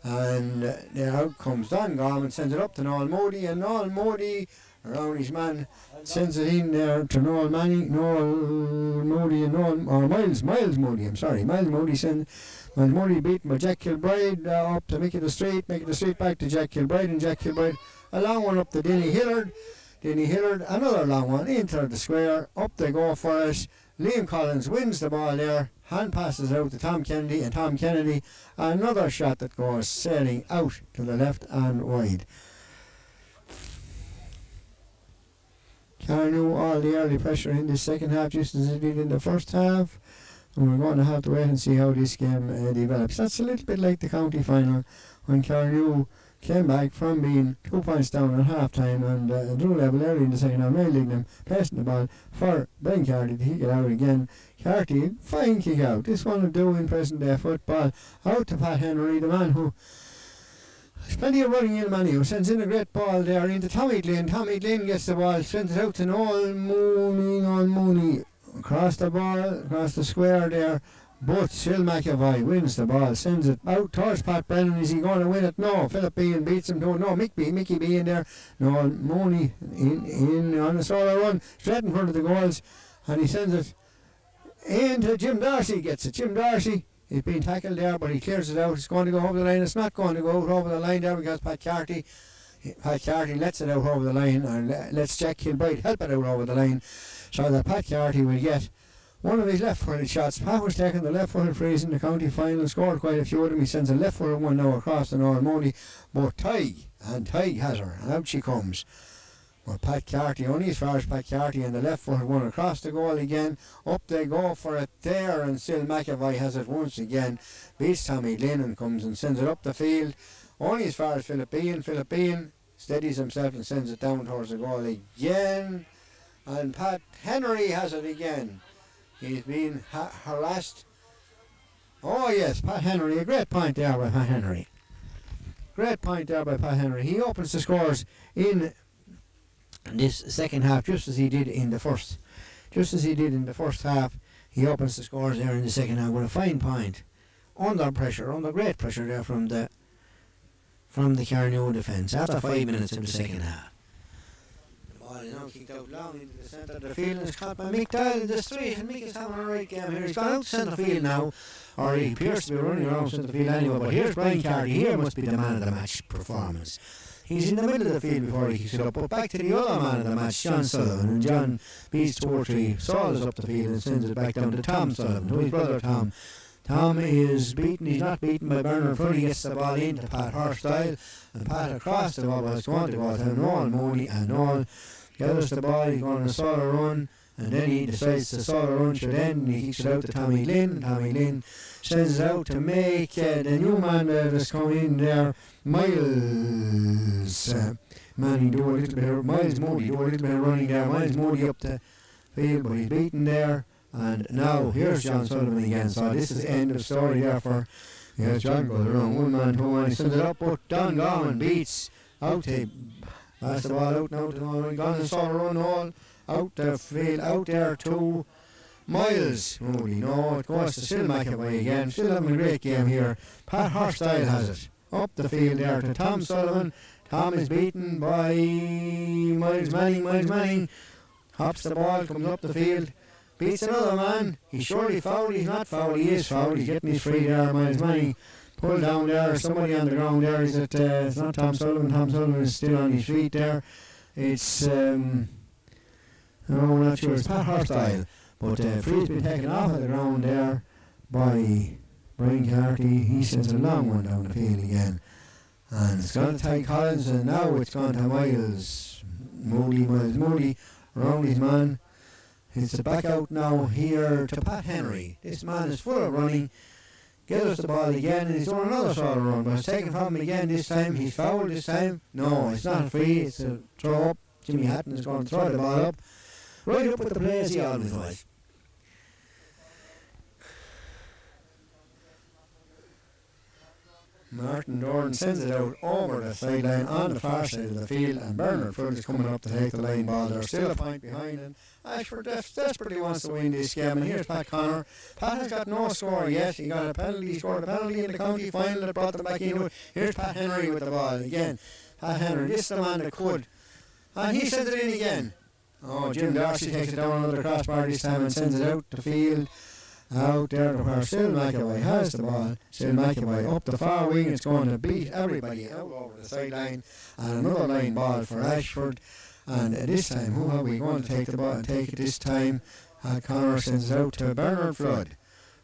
And there out comes Don Gorman, sends it up to Noel Moody, and Noel Moody around his man sends it in there to Noel Moody and Miles Moody. Miles Moody sends. Miles Moody beaten by Jack Kilbride up to Mickey the Street back to Jack Kilbride, and Jack Kilbride a long one up to Denny Hillard, another long one into the square, up they go for it. Liam Collins wins the ball there, hand passes out to Tom Kennedy, and Tom Kennedy another shot that goes sailing out to the left and wide. Carnew all the early pressure in the second half, just as it did in the first half, and we're going to have to wait and see how this game develops. That's a little bit like the county final, when Carnew came back from being 2 points down at half time and drew level early in the second half, leading them, passing the ball for Brian Carty to kick it out again. Carty, fine kick out. This one will do in present day football. Out to Pat Henry, the man who has plenty of running in, man, who sends in a great ball there into Tommy Glynn. Tommy Glynn gets the ball, sends it out to Noel Mooney. Across the square there. But Sill McAvoy wins the ball, sends it out towards Pat Brennan. Is he going to win it? No. Philip Bean beats him to it. No, Mickey Bean there. No, Mooney in on a solo run, straight in front of the goals, and he sends it into Jim Darcy. Gets it. Jim Darcy is being tackled there, but he clears it out. It's going to go over the line. It's not going to go out over the line there because Pat Carty lets it out over the line, and lets Jack Kilbride help it out over the line, so that Pat Carty will get one of his left-footed shots. Pat was taking the left-footed frees in the county final, scored quite a few of them. He sends a left-footed one now across the Noel Mooney, but Ty has her, and out she comes. But Pat Carty, only as far as Pat Carty, and the left-footed one across the goal again. Up they go for it there, and still McAvoy has it once again. Beats Tommy Glynn and comes and sends it up the field, only as far as Philip Bean. Philip Bean steadies himself and sends it down towards the goal again, and Pat Henry has it again. He's been harassed. Oh yes, Pat Henry, a great point there by Pat Henry. He opens the scores in this second half, just as he did in the first half. He opens the scores there in the second half with a fine point, under great pressure there from the Carnew defence after 5 minutes in the second half. Ball is now kicked out long into the centre of the field, and it's caught by Mick Dial in the Street, and Mick is having a right game here. He's gone out centre field now, or he appears to be running around centre field anyway, but here's Brian Carty. Here must be the man of the match performance. He's in the middle of the field before he kicks it up, but back to the other man of the match, John Sullivan, and John beats 2 or 3, solos up the field and sends it back down to Tom Sullivan, to his brother Tom. Tom is beaten, he's not beaten by Bernard Flood. He gets the ball into Pat Horsdale, and Pat across the ball was going to go to Noel Mooney, and Noel gathers the ball. He's going to solo run, and then he decides to solo run should end. He kicks it out to Tommy Lynn. Tommy Lynn sends it out to make the new man that's coming in there, Miles. Manning do a little bit of, Miles Moody do a little bit of running there. Miles Moody up the field, but he's beaten there. And now here's John Sullivan again. So this is the end of the story there for John goes around 1 man, 2 man, he sends it up, but Don Gorman beats out to pass the ball out now to Nolan. Gone and saw a run all out the field, out there to Miles Moody. No, it goes to still McAvoy again. Still having a great game here. Pat Horsdale has it. Up the field there to Tom Sullivan. Tom is beaten by Miles Manning. Miles Manning hops the ball, comes up the field. Beats another man. He's surely fouled. He's not fouled. He is fouled. He's getting his free there. Miles Manning pulled down there. Somebody on the ground there. Is it? It's not Tom Sullivan. Tom Sullivan is still on his feet there. It's no, I'm not sure. It's Pat Horsdale. But free's been taken off of the ground there by Brian Carty. He sends a long one down the field again, and it's gone to Ty Collins, and now it's gone to Miles Moody. Miles Moody around his man. It's back out now here to Pat Henry. This man is full of running. Gathers the ball again, and he's doing another sort of run, but it's taken from him again this time. He's fouled this time. No, it's not free. It's a throw up. Jimmy Hatton is going to throw the ball up. Right up with the play as he always was. Martin Doran sends it out over the sideline on the far side of the field, and Bernard Flood is coming up to take the line ball. There's still a point behind, and Ashford desperately wants to win this game. And here's Pat Connor. Pat has got no score yet. He got a penalty. He scored a penalty in the county final that brought them back into it. Here's Pat Henry with the ball again. Pat Henry, this is the man that could, and he sends it in again. Oh, Jim Darcy takes it down another crossbar this time and sends it out the field. Out there to where Sil McAvoy has the ball. Sil McAvoy up the far wing. It's going to beat everybody out over the sideline. And another line ball for Ashford. And this time, who are we going to take the ball and take it this time? Connor sends it out to Bernard Flood.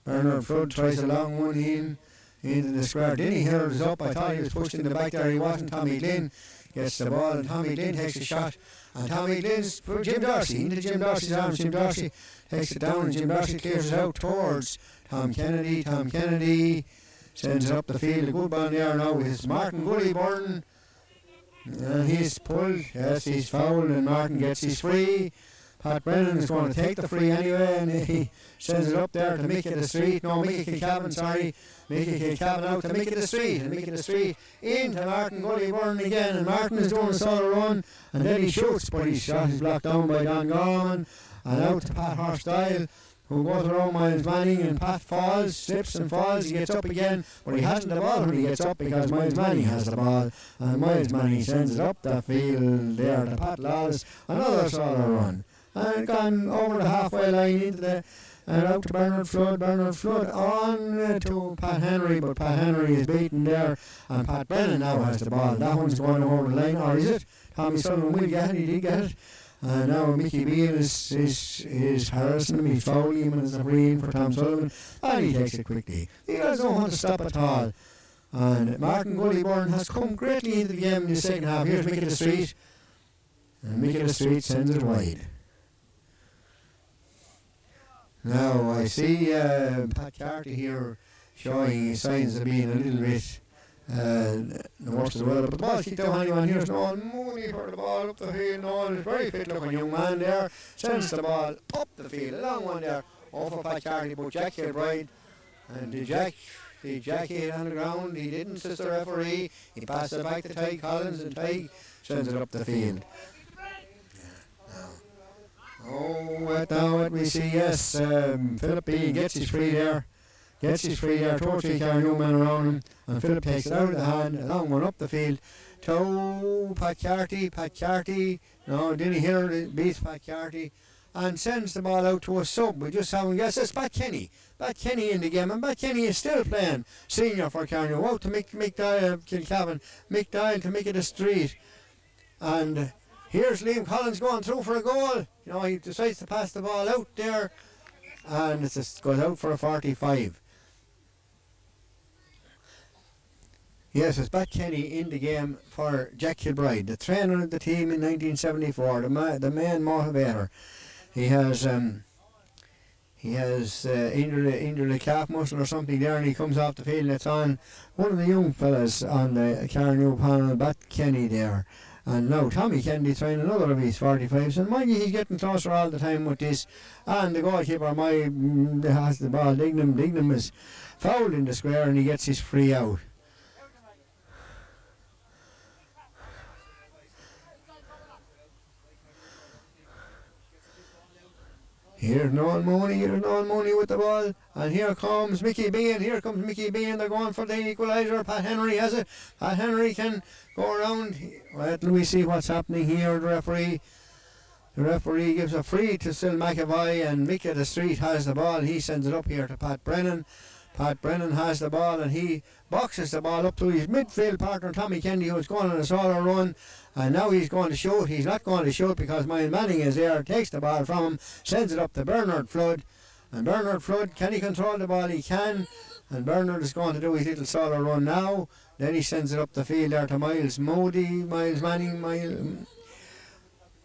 Bernard Flood tries a long one into the square. Denny Hill is up. I thought he was pushed in the back there. He wasn't. Tommy Glynn gets the ball, and Tommy Glynn takes a shot. And Tommy Glynn's for Jim Darcy into Jim Darcy's arms. Jim Darcy takes it down, and Jim Darcy clears it out towards Tom Kennedy. Tom Kennedy sends it up the field. A good ball there now with Martin Gullyburn. And he's pulled. Yes, he's fouled, and Martin gets his free. Pat Brennan is going to take the free anyway, and he sends it up there to Mickey the Street. No, Mickey Kilcavin, sorry. Mickey Kilcavin out to Mickey the Street, and Mickey the Street into Martin Gullyburn again, and Martin is doing a solo run, and then he shoots, but his shot is blocked down by Don Gorman, and out to Pat Horsdale, who goes around Miles Manning, and Pat falls, slips and falls. He gets up again, but he hasn't the ball when he gets up because Miles Manning has the ball, and Miles Manning sends it up the field there to Pat Lawless. Another solo run, and gone over the halfway line into the and out to Bernard Flood. Bernard Flood on to Pat Henry, but Pat Henry is beaten there, and Pat Brennan now has the ball. That one's going over the line, or is it? Tommy Sullivan will get it. He did get it. And now Mickey Beale is harassing him. He's fouling him, and there's a free in for Tom Sullivan, and he takes it quickly. He doesn't want to stop at all. And Martin Gullyburn has come greatly into the game in the second half. Here's Mickey the Street, and Mickey the Street sends it wide. Now I see Pat Carty here showing signs of being a little bit the worst of the weather, but the ball kicked down anyway. Here's Noel Mooney for the ball up the field. Noel is a very fit looking young man there, sends the ball up the field, a long one there over Pat Carty, but Jack Kilbride, and the Jack hit on the ground. He didn't assist the referee. He passed it back to Ty Collins, and Ty sends it up the field. Now we see, yes, Philip B gets his free there. Gets his free there, 2 or 3 Carnew men around him, and Philip takes it out of the hand, a long one up the field to Pat Carty. Pat Carty, no, Denny Hill beats Pat Carty and sends the ball out to a sub. We just haven't guessed. It's Pat Kenny. Pat Kenny in the game, and Pat Kenny is still playing senior for Carnew. Out to Mick Dial, Kilcavin. Mick Dial to Mickey the Street. And here's Liam Collins going through for a goal. You know, he decides to pass the ball out there, and it just goes out for a 45. Yes, it's Pat Kenny in the game for Jack Kilbride, the trainer of the team in 1974, the main motivator. He has injured a calf muscle or something there, and he comes off the field. And it's on one of the young fellas on the Carnew panel, Pat Kenny there. And now Tommy Kennedy trying another of his 45s, and mind you, he's getting closer all the time with this. And the goalkeeper, has the ball. Dignam is fouled in the square, and he gets his free out. Here's Noel Mooney with the ball, and here comes Mickey Bean, they're going for the equaliser. Pat Henry has it, Pat Henry can go around. Let me see what's happening here. The referee gives a free to Sil McAvoy, and Mickey the Street has the ball. He sends it up here to Pat Brennan. Pat Brennan has the ball, and he boxes the ball up to his midfield partner Tommy Kennedy, who's going on a solo run, and now he's going to shoot. He's not going to shoot because Miles Manning is there, takes the ball from him, sends it up to Bernard Flood, and Bernard Flood, can he control the ball? He can, and Bernard is going to do his little solo run now. Then he sends it up the field there to Miles Manning.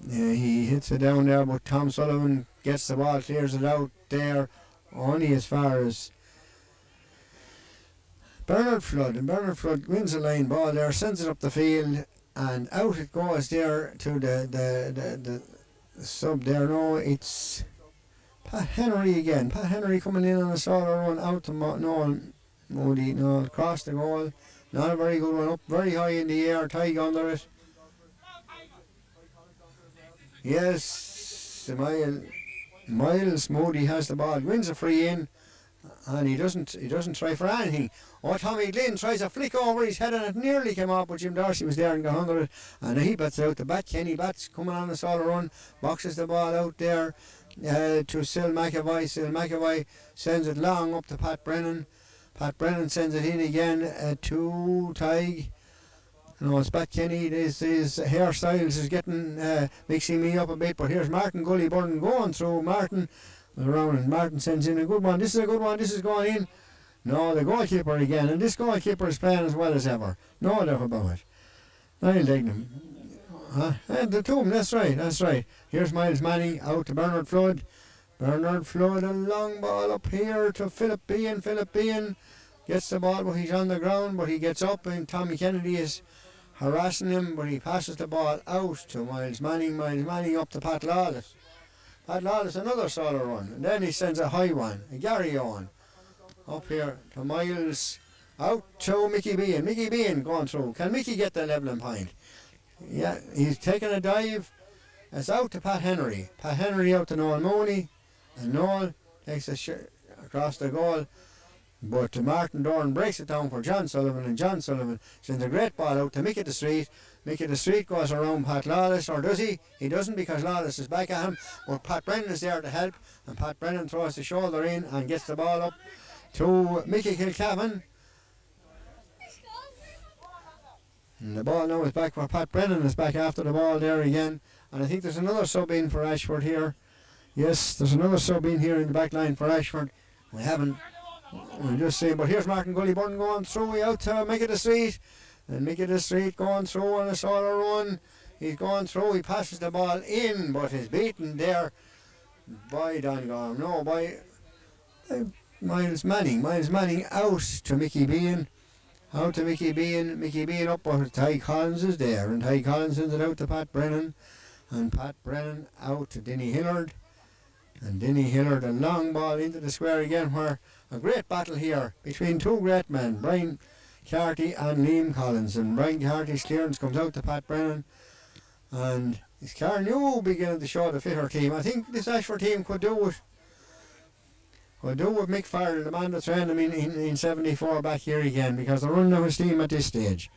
Yeah, he hits it down there, but Tom Sullivan gets the ball, clears it out there, only as far as Bernard Flood, and Bernard Flood wins a line ball there, sends it up the field, and out it goes there to the sub there. No, it's Pat Henry again. Pat Henry coming in on a solo run out to Noel Moody. Noel across the goal. Not a very good one, up very high in the air, Tig under it. Yes, Miles Moody has the ball, wins a free in, and he doesn't try for anything. Oh, Tommy Glynn tries a flick over his head, and it nearly came off, but Jim Darcy was there and got under it, and he bats it out to Bat. Kenny bats coming on a solo run, boxes the ball out there to Sil McAvoy. Sil McAvoy sends it long up to Pat Brennan. Pat Brennan sends it in again to Tig. No, it's Pat Kenny. His hairstyles is getting mixing me up a bit, but here's Martin Gully Burden going through. Martin around, and Martin sends in a good one. This is a good one. This is going in. No, the goalkeeper again, and this goalkeeper is playing as well as ever. No doubt about it. Niall Dignam. And the two of them, that's right. Here's Miles Manning out to Bernard Flood. Bernard Flood, a long ball up here to Philip Bean. Philip Bean gets the ball, but he's on the ground, but he gets up, and Tommy Kennedy is harassing him, but he passes the ball out to Miles Manning. Miles Manning up to Pat Lawless. Pat Lawless, another solo run, and then he sends a high one, a Gary Owen. Up here to Miles, out to Mickey Bean. Mickey Bean going through. Can Mickey get the levelling point? Yeah, he's taking a dive. It's out to Pat Henry. Pat Henry out to Noel Mooney, and Noel takes a across the goal. But Martin Doran breaks it down for John Sullivan, and John Sullivan sends a great ball out to Mickey the Street. Mickey the Street goes around Pat Lawless, or does he? He doesn't, because Lawless is back at him. But Pat Brennan is there to help, and Pat Brennan throws the shoulder in and gets the ball up to Mickey Kilcavan. And the ball now is back for Pat Brennan, is back after the ball there again. And I think there's another sub in for Ashford here. Yes, there's another sub in here in the back line for Ashford. We'll just see, but here's Martin Gully Burton going through out to Mickey the Street. And Mickey the Street going through on a solo run. He's going through, he passes the ball in, but is beaten there by Dongar. No, by Miles Manning. Miles Manning out to Mickey Bean. Out to Mickey Bean. Mickey Bean up, but Ty Collins is there. And Ty Collins sends it out to Pat Brennan. And Pat Brennan out to Denny Hillard. And Denny Hillard, a long ball into the square again, where a great battle here between two great men, Brian Carty and Liam Collins. And Brian Carty's clearance comes out to Pat Brennan. And it's Carnew beginning to show the fitter team. I think this Ashford team could do it. Could do with Mick Farrell, the man that's ran them in 74 back here again, because they're running out of steam at this stage.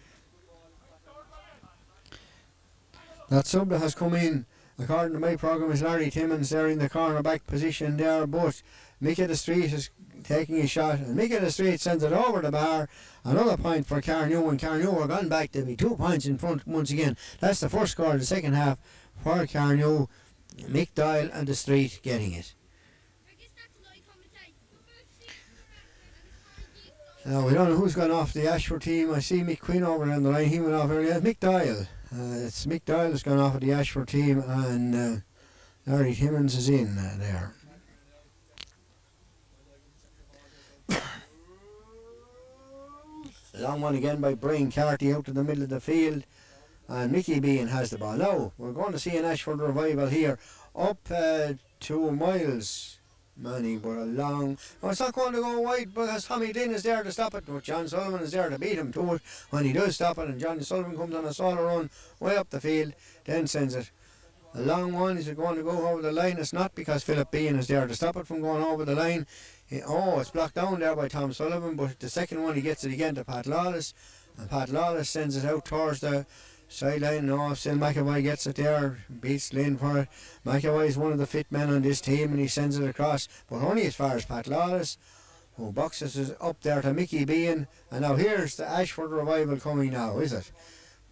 That sub that has come in, according to my programme, is Larry Timmins there in the corner back position there, but Mickey the Street is taking a shot, and Mickey the Street sends it over the bar. Another point for Carnew, and Carnew are gone back to be 2 points in front once again. That's the first score of the second half for Carnew. Mick Doyle and the Street getting it. Now we don't know who's gone off the Ashford team. I see Mick Quinn over on the line. He went off earlier. It's Mick Doyle. It's Mick Doyle has gone off of the Ashford team, and Larry Timmins is in there. Long one again by Brian Carty out to the middle of the field, and Mickey Bean has the ball. Now we're going to see an Ashford revival here, up 2 miles. Manning, but a long. No, it's not going to go wide because Tommy Glynn is there to stop it, but John Sullivan is there to beat him to it when he does stop it, and John Sullivan comes on a solo run way up the field, then sends it. A long one. Is it going to go over the line? It's not, because Philip Bean is there to stop it from going over the line. It's blocked down there by Tom Sullivan, but the second one he gets it again to Pat Lawless, and Pat Lawless sends it out towards the sideline. No, still McAvoy gets it there, beats Lynn for it. McAvoy is one of the fit men on this team, and he sends it across, but only as far as Pat Lawless, who boxes it up there to Mickey Bean. And now here's the Ashford revival coming now, is it?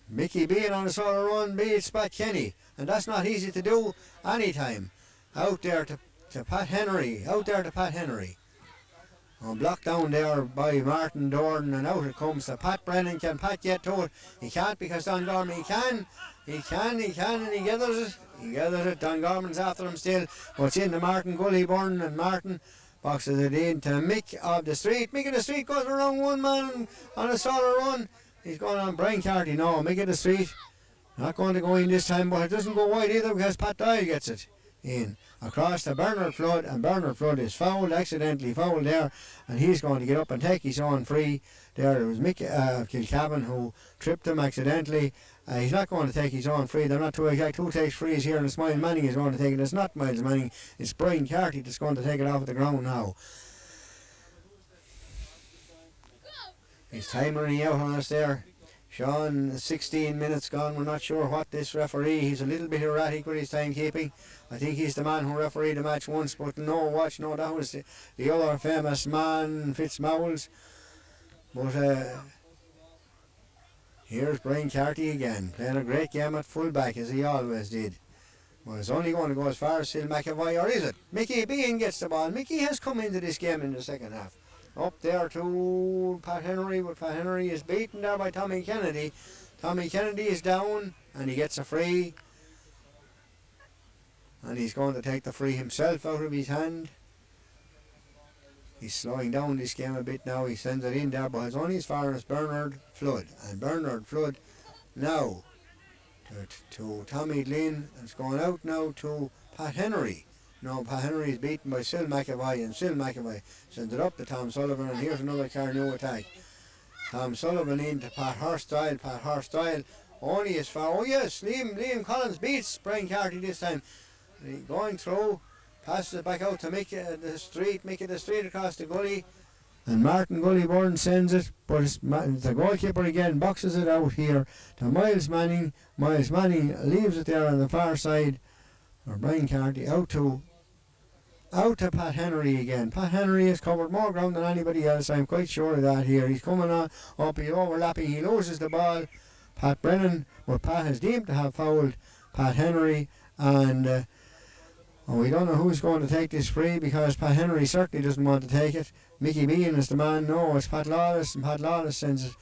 Mickey Bean on a solo run beats Pat Kenny, and that's not easy to do anytime. Out there to Pat Henry, blocked down there by Martin Dorn, and out it comes to Pat Brennan. Can Pat get to it? He can't, because Don Gorman, he can, and he gathers it. Don Gorman's after him still, but it's into Martin Gullyburn, and Martin boxes it in to Mick of the Street. Mick of the Street goes around one man on a solo run. He's going on Brian Carty. No, Mick of the Street not going to go in this time, but it doesn't go wide either, because Pat Doyle gets it in across to Bernard Flood, and Bernard Flood is accidentally fouled there, and he's going to get up and take his own free. There it was Mick Kilcavin who tripped him accidentally. He's not going to take his own free. They're not too exact. Who takes frees here? And it's Miles Manning is going to take it. It's not Miles Manning, it's Brian Carty that's going to take it off of the ground now. He's time running out on us there. Sean, 16 minutes gone. We're not sure what this referee, he's a little bit erratic with his timekeeping. I think he's the man who refereed the match once, but that was the other famous man, Fitzmowles. But here's Brian Carty again, playing a great game at fullback, as he always did. Well, it's only going to go as far as Phil McAvoy, or is it? Mickey Bean gets the ball. Mickey has come into this game in the second half. Up there to Pat Henry, but Pat Henry is beaten there by Tommy Kennedy. Tommy Kennedy is down, and he gets a free. And he's going to take the free himself out of his hand. He's slowing down this game a bit now. He sends it in there, but it's only as far as Bernard Flood. And Bernard Flood now to Tommy Glynn. It's going out now to Pat Henry. No, Pat Henry is beaten by Sil McAvoy, and Sil McAvoy sends it up to Tom Sullivan, and here's another Carnew attack. Tom Sullivan into Pat Horsdale. Pat Horsdale only as far. Oh yes, Liam Collins beats Brian Carty this time. Going through, passes it back out to Mickey the Street across the gully, and Martin Gullyburn sends it, but the goalkeeper again boxes it out here to Miles Manning. Miles Manning leaves it there on the far side, or Brian Carty out to Pat Henry again. Pat Henry has covered more ground than anybody else, I'm quite sure of that here. He's coming on up, he's overlapping, he loses the ball. Pat Brennan, but Pat has deemed to have fouled Pat Henry, and we don't know who's going to take this free, because Pat Henry certainly doesn't want to take it. Mickey Bean is the man. No, it's Pat Lawless, and Pat Lawless sends it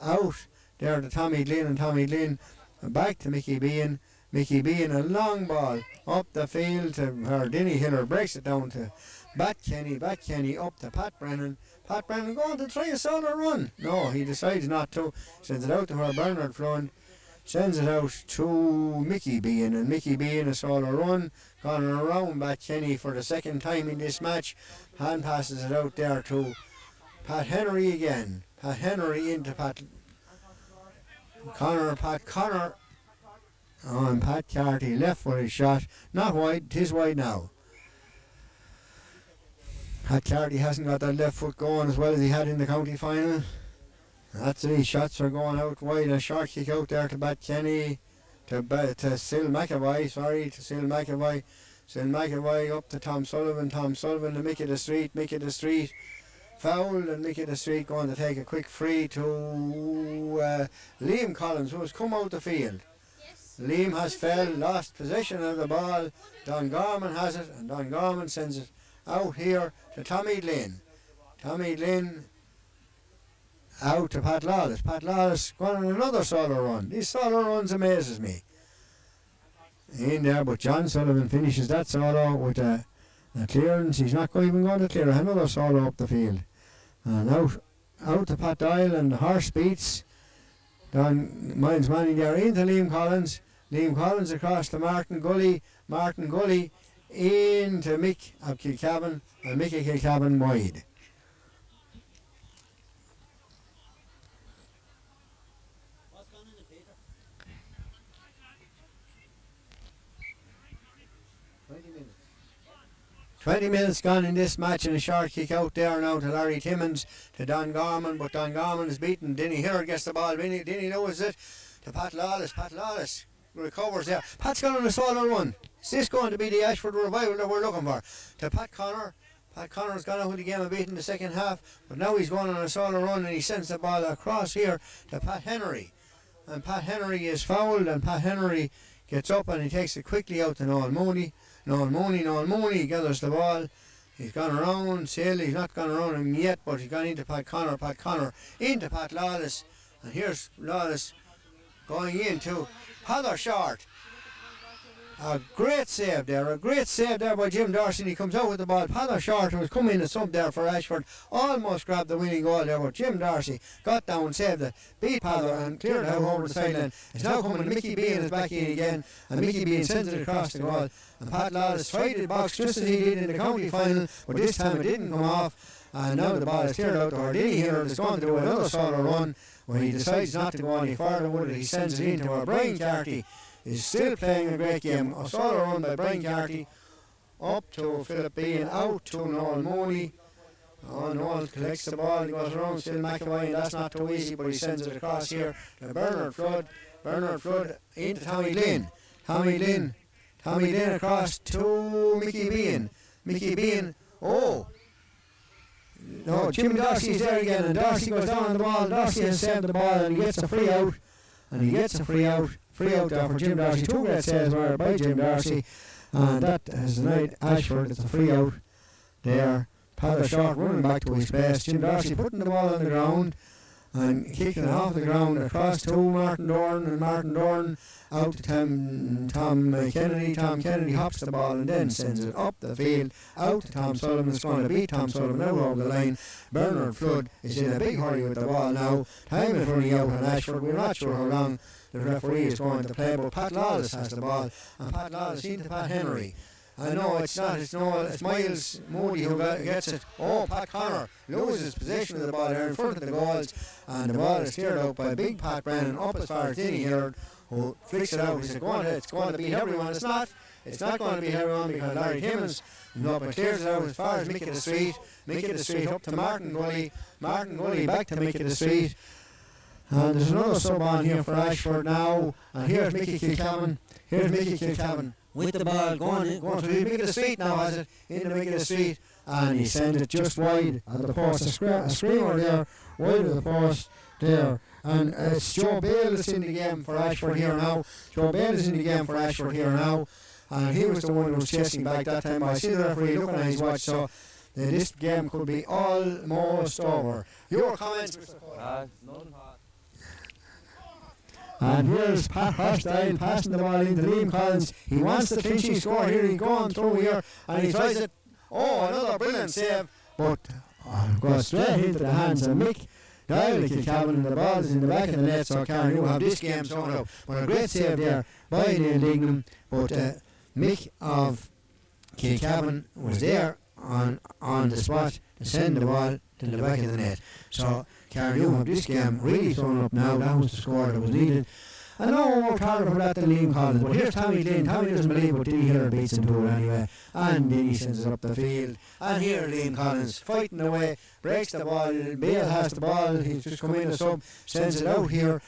out there to Tommy Glynn, and Tommy Glynn back to Mickey Bean. Mickey Bean, a long ball up the field to her. Denny Hiller breaks it down to Bat Kenny up to Pat Brennan. Pat Brennan going to try a solo run. No, he decides not to. Sends it out to her. Bernard Flood sends it out to Mickey Bean, and Mickey Bean a solo run. Gone around Bat Kenny for the second time in this match. Hand passes it out there to Pat Henry again. Pat Henry into Pat Connor. Oh, and Pat Carty left for his shot. Not wide, 'tis wide now. Pat Carty hasn't got that left foot going as well as he had in the county final. That's it, his shots are going out wide. A short kick out there to Bat Kenny, to Sil McAvoy, Sil McAvoy up to Tom Sullivan to Mickey the Street. Fouled, and Mickey the Street going to take a quick free to Liam Collins, who has come out the field. Liam has lost possession of the ball. Don Gorman has it, and Don Gorman sends it out here to Tommy Glynn. Tommy Glynn out to Pat Lawless. Pat Lawless going on another solo run. These solo runs amazes me. In there, but John Sullivan finishes that solo with a clearance. He's not even going to clear another solo up the field. And out to Pat Doyle, and the horse beats Miles Manning there into Liam Collins. Liam Collins across to Martin Gully. Martin Gully into Mick of Kilcavan, and Mickey Kilcavan wide. What's gone in the Peter? 20 minutes gone in this match, and a short kick out there now to Larry Timmins, to Don Gorman, but Don Gorman is beaten. Denny Hillard gets the ball. Denny knows it to Pat Lawless. Pat Lawless recovers there. Pat's got on a solo run. Is this going to be the Ashford revival that we're looking for? To Pat Connor. Pat Connor's gone out with the game a bit in the second half, but now he's going on a solo run, and he sends the ball across here to Pat Henry. And Pat Henry is fouled, and Pat Henry gets up and he takes it quickly out to Noel Mooney. Noel Mooney gathers the ball. He's gone around Sale. He's not gone around him yet, but he's gone into Pat Connor. Pat Connor into Pat Lawless. And here's Lawless going into Heather Short. A great save there by Jim Darcy, and he comes out with the ball. Heather Short, who was coming in a sub there for Ashford, almost grabbed the winning goal there, but Jim Darcy got down, saved it, beat Heather and cleared out over the sideline. It's now coming to Mickey Bean is back in again, and Mickey Bean sends it across the goal. And Pat Lawless tried the box just as he did in the county final, but this time it didn't come off. And now the ball is cleared out to Hordini here, and is going to do another solo run. When he decides not to go any further with it, he sends it into our Brian Carty. Is still playing a great game. A solo run by Brian Carty up to Philip Bean, out to Noel Mooney. Noel collects the ball, he goes around still McAvoy, and that's not too easy, but he sends it across here to Bernard Flood. Bernard Flood into Tommy Lynn. Tommy Lynn across to Mickey Bean. Mickey Bean, no, Jimmy Darcy's there again, and Darcy goes down on the ball. Darcy has saved the ball, and he gets a free out. Free out there for Jim Darcy. Two great saves were by Jim Darcy, and that has denied Ashford. It's a free out there. Pat Short running back to his base. Jim Darcy putting the ball on the ground and kicking it off the ground across to Martin Dorn, and Martin Dorn out to Tom Kennedy. Tom Kennedy hops the ball and then sends it up the field out to Tom Sullivan. It's going to beat Tom Sullivan out over the line. Bernard Flood is in a big hurry with the ball now. Time is running out on Ashford. We're not sure how long the referee is going to play, but Pat Lawless has the ball, and Pat Lawless into Pat Henry. I know it's Miles Moody who gets it. Pat Connor loses possession of the ball there in front of the goals, and the ball is cleared out by big Pat Brennan up as far as Denny Hillard, who flicks it out. He said, it's going to beat everyone. It's not going to beat everyone, because Larry Timmins clears it out as far as Mickey the Street up to Martin Gully back to Mickey the Street. And there's another sub on here for Ashford now, and here's Mickey Kilcavan with the ball going to Mickey the Street now, has it into Mickey the Street, and he sends it just wide of the post. A screamer there wide of the post there, and it's Joe Bale that's in the game for Ashford here now. And he was the one who was chasing back that time. I see the referee looking at his watch, so this game could be almost over. Your comments, Mr. Cole? And here's Pat Hostile passing the ball into Liam Collins. He wants the clinching score here. He's going through here, and he tries it. Another brilliant save, but goes straight into the hands of Mick Doyle of Kilcavan, and the ball is in the back of the net, so Carnew will have this game sewn up. But a great save there by Neil Dignam, but Mick of Kilcavan was there on the spot to send the ball to the back of the net. So Carnew have this game really thrown up now. That was the score that was needed. I know we worked harder for that than Liam Collins, but here's Tommy Lynn. Tommy doesn't believe what Denny Hillard beats him to it anyway, and then he sends it up the field. And here Liam Collins fighting away, breaks the ball. Bale has the ball. He's just come in a sub, sends it out here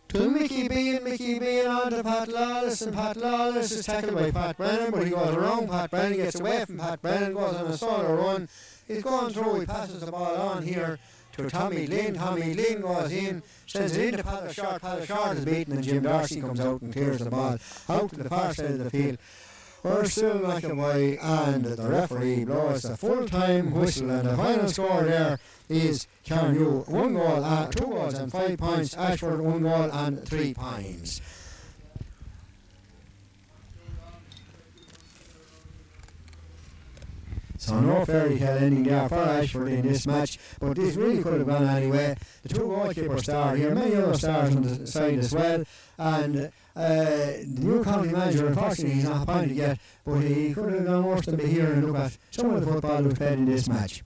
to Mickey Bean on to Pat Lawless, and Pat Lawless is tackled by Pat Brennan, but he goes around Pat Brennan, gets away from Pat Brennan, goes on a solo run. He's going through, he passes the ball on here to Tommy Lynn. Tommy Lynn goes in, sends it into Pat Short. Pat Short is beaten, and Jim Darcy comes out and clears the ball out to the far side of the field. We're still McAvoy, and the referee blows the full-time whistle, and the final score there is Carnew 1 goal, 2 goals and 5 points, Ashford 1 goal and 3 points. So no fairy tale ending there for Ashford in this match, but this really could have gone anyway. The 2 goalkeepers star here, many other stars on the side as well, and the new county manager, unfortunately he's not appointed yet, but he could have done worse than be here and look at some of the football that was played in this match.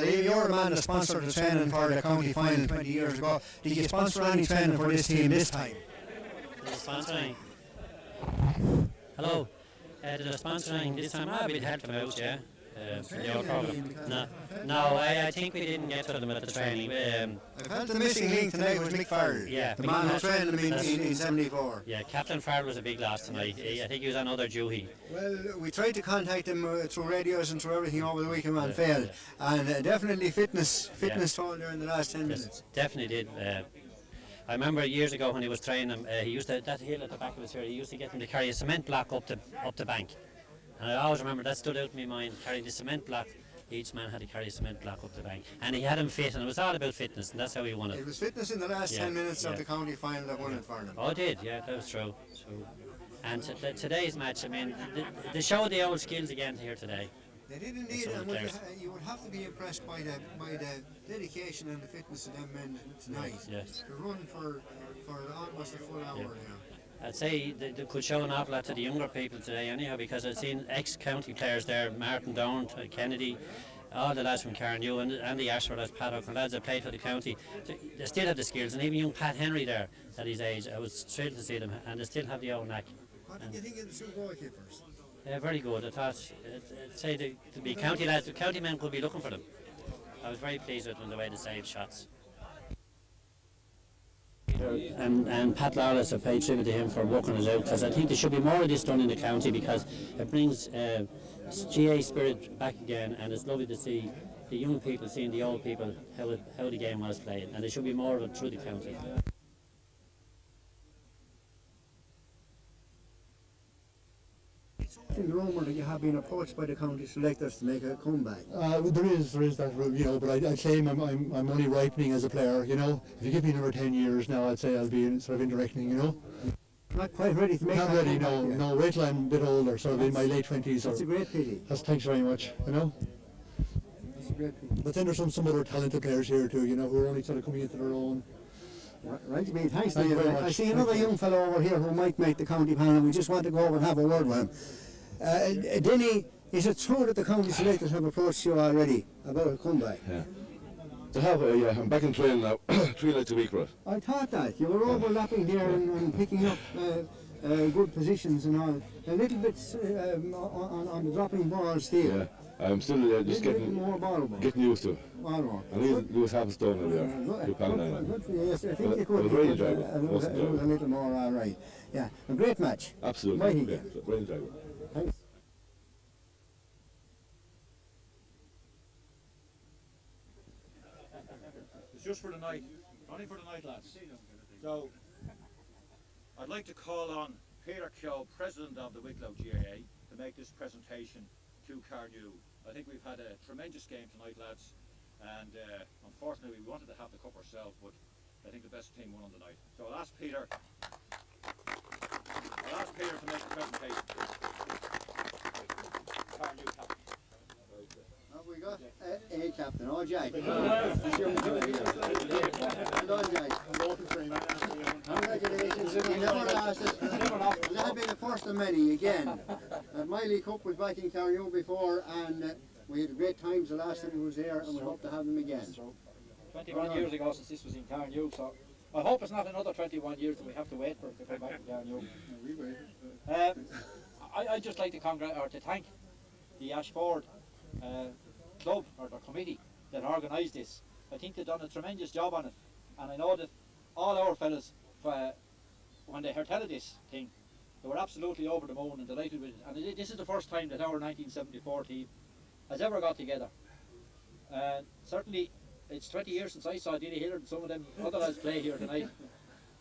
Lee, you're the man that sponsored the training for the county final 20 years ago. Did you sponsor any training for this team this time? Sponsoring. Hello. Did I sponsoring this time? We'd help them out, yeah. The old program. No, I think we didn't get to them at the training. I felt the missing link tonight was Mick Farrell. Yeah, the man who trained him in 74. Yeah, Captain Farrell was a big loss tonight. I think he was on other duty. Well, we tried to contact him through radios and through everything over the weekend and failed. And definitely fitness told there in the last 10 minutes. Definitely did. I remember years ago when he was training, he used to, that hill at the back of his hair, he used to get him to carry a cement block up the bank. And I always remember that stood out in my mind, carrying the cement block. Each man had to carry a cement block up the bank. And he had him fit, and it was all about fitness, and that's how he won it. It was fitness in the last 10 minutes of the county final that won it for him. Oh, it did, yeah, that was true. And today's match, I mean, they showed the old skills again here today. They did indeed, and you would have to be impressed by the dedication and the fitness of them men tonight. Yes. To run for almost a full hour now. I'd say they could show an awful lot to the younger people today anyhow, because I've seen ex-county players there, Martin Down, Kennedy, all the lads from Carnew and the Ashford as Paddock, and lads that played for the county. They still have the skills, and even young Pat Henry there at his age, I was thrilled to see them, and they still have the old knack. What did you think of the 2 goalkeepers? Very good. I thought, I'd say the county lads, the county men could be looking for them. I was very pleased with them, the way they saved shots. And Pat Lawless, I paid tribute to him for working it out, because I think there should be more of this done in the county, because it brings GA spirit back again, and it's lovely to see the young people seeing the old people how the game was played, and there should be more of it through the county. In the rumour that you have been approached by the county selectors to make a comeback. There is that, you know, but I claim I'm only ripening as a player, you know. If you give me another 10 years now, I'd say I'll be sort of in directing, you know. Not quite ready to make Not that ready, comeback yet. no, wait till I'm a bit older, sort of in my late 20s. That's a great pity. Thanks very much, you know. That's a great pity. But then there's some other talented players here too, you know, who are only sort of coming into their own. Right, Thanks Thank you Neil. very I much. see another young fellow over here who might make the county panel. We just want to go over and have a word with him. Denny, is it true that the county selectors have approached you already about a comeback? Yeah. To have yeah, I'm back in training now, 3 nights a week, right? I thought that. You were overlapping there and picking up good positions and all. A little bit on the dropping ball still. Yeah, I'm still just getting used to it. I need to lose half a stone in there. Good for you, yes. I think Well, you could. it was very enjoyable. A little more, all right. Yeah, a great match. Absolutely. Mighty Yeah, game. very enjoyable. Thanks. It's just for the night, only for the night, lads. So, I'd like to call on Peter Keogh, President of the Wicklow GAA, to make this presentation to Carnew. I think we've had a tremendous game tonight, lads, and unfortunately we wanted to have the cup ourselves, but I think the best team won on the night. So I'll ask Peter to make the presentation. Carnew captain. Have we got a captain? Oh, Jack. Congratulations. You never lost it. That'll be the first of many again. Miley Cup was back in Carnew before, and we had great times the last time he was there, and we hope to have him again. 21 years ago since this was in Carnew, so I hope it's not another 21 years that we have to wait for it to come back to Carnew. I'd just like to thank the Ashford club or the committee. that organised this. I think they've done a tremendous job on it, and I know that all our fellas, when they heard tell of this thing, they were absolutely over the moon and delighted with it. And this is the first time that our 1974 team has ever got together. Certainly, it's 20 years since I saw Dilly Hillard and some of them other lads play here tonight.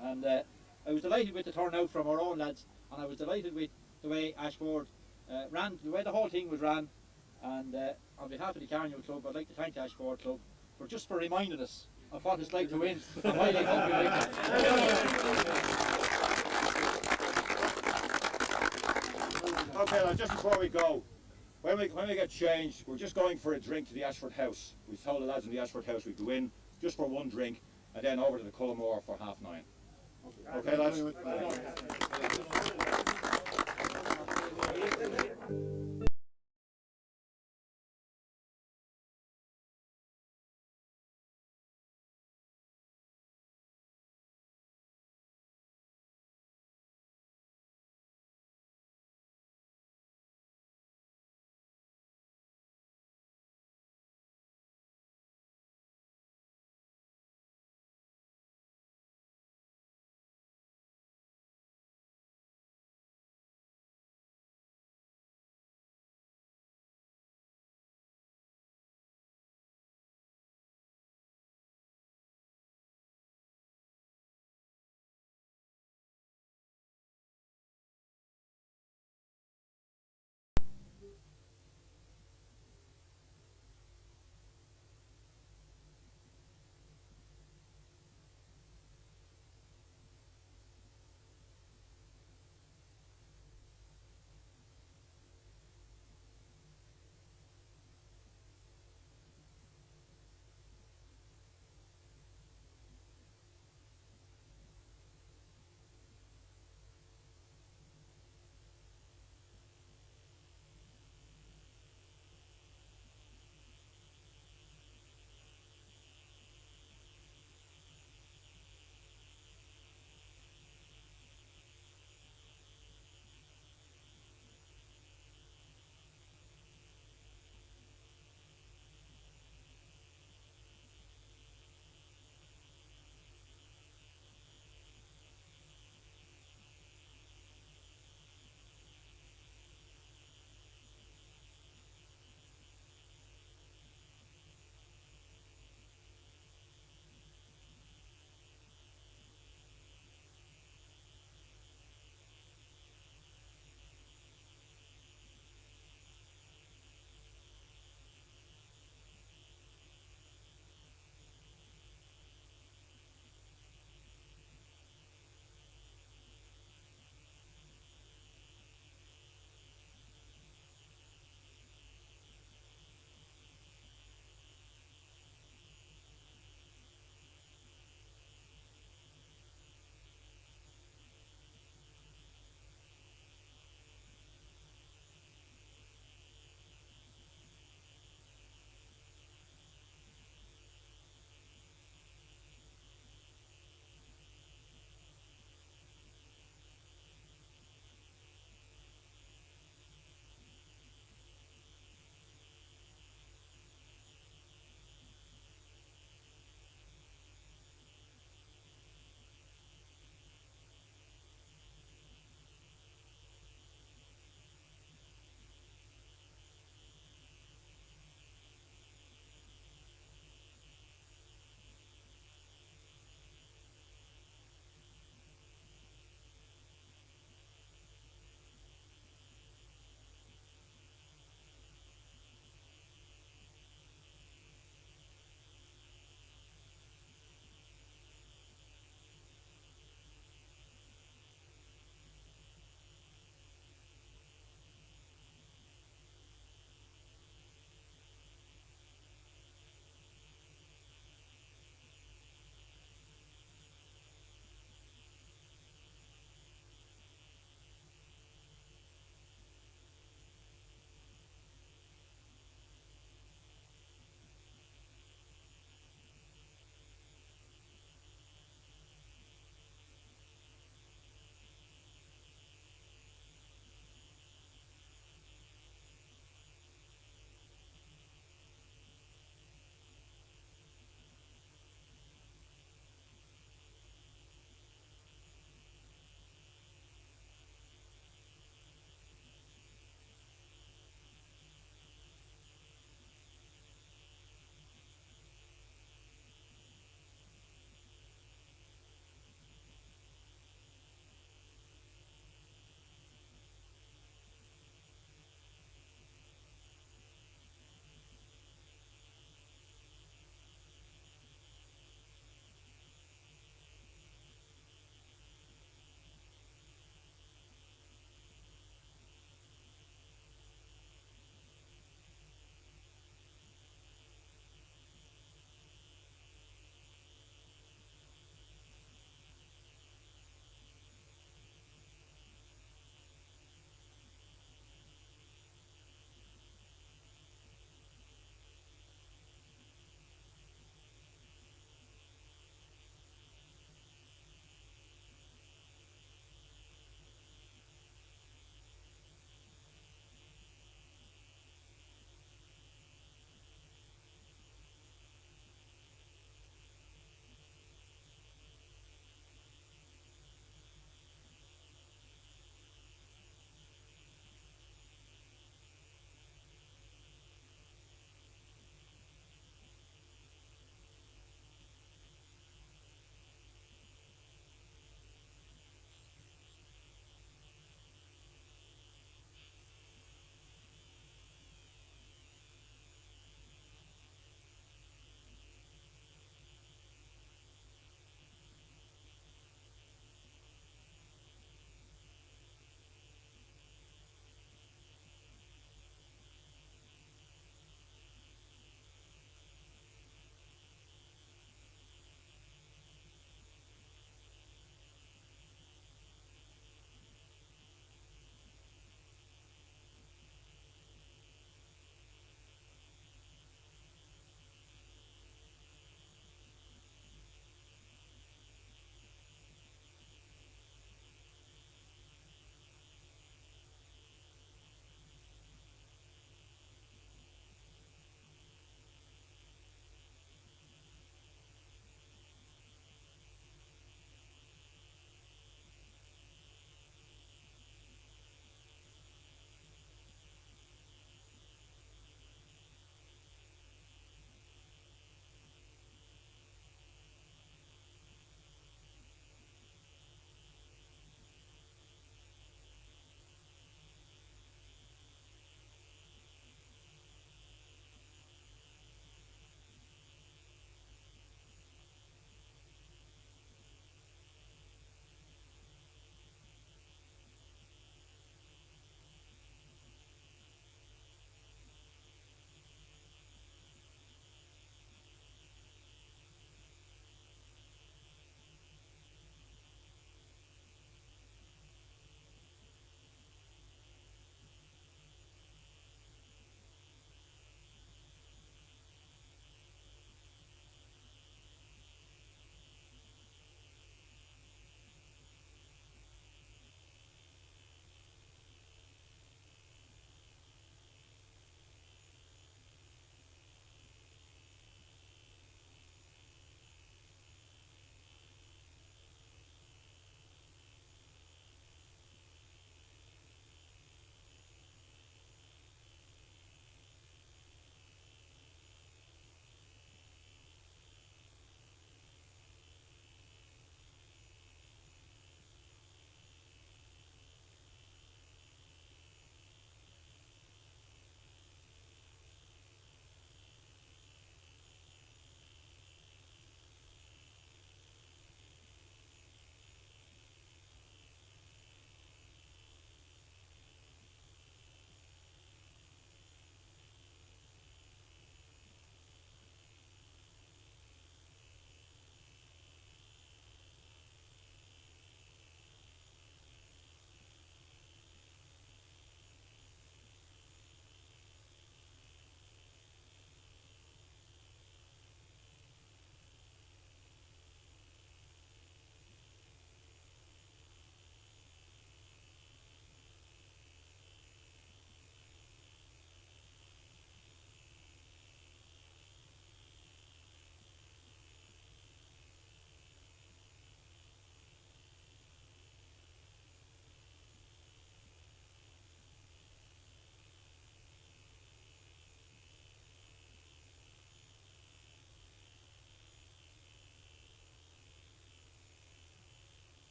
And I was delighted with the turnout from our own lads, and I was delighted with the way Ashford ran, the way the whole thing was ran. And on behalf of the Carnew Club, I'd like to thank the Ashford Club for reminding us of what it's like to win. And why they hope we win. Okay, now just before we go, when we get changed, we're just going for a drink to the Ashford House. We told the lads in the Ashford House we go in just for one drink, and then over to the Cullimore for 9:30. Okay, lads?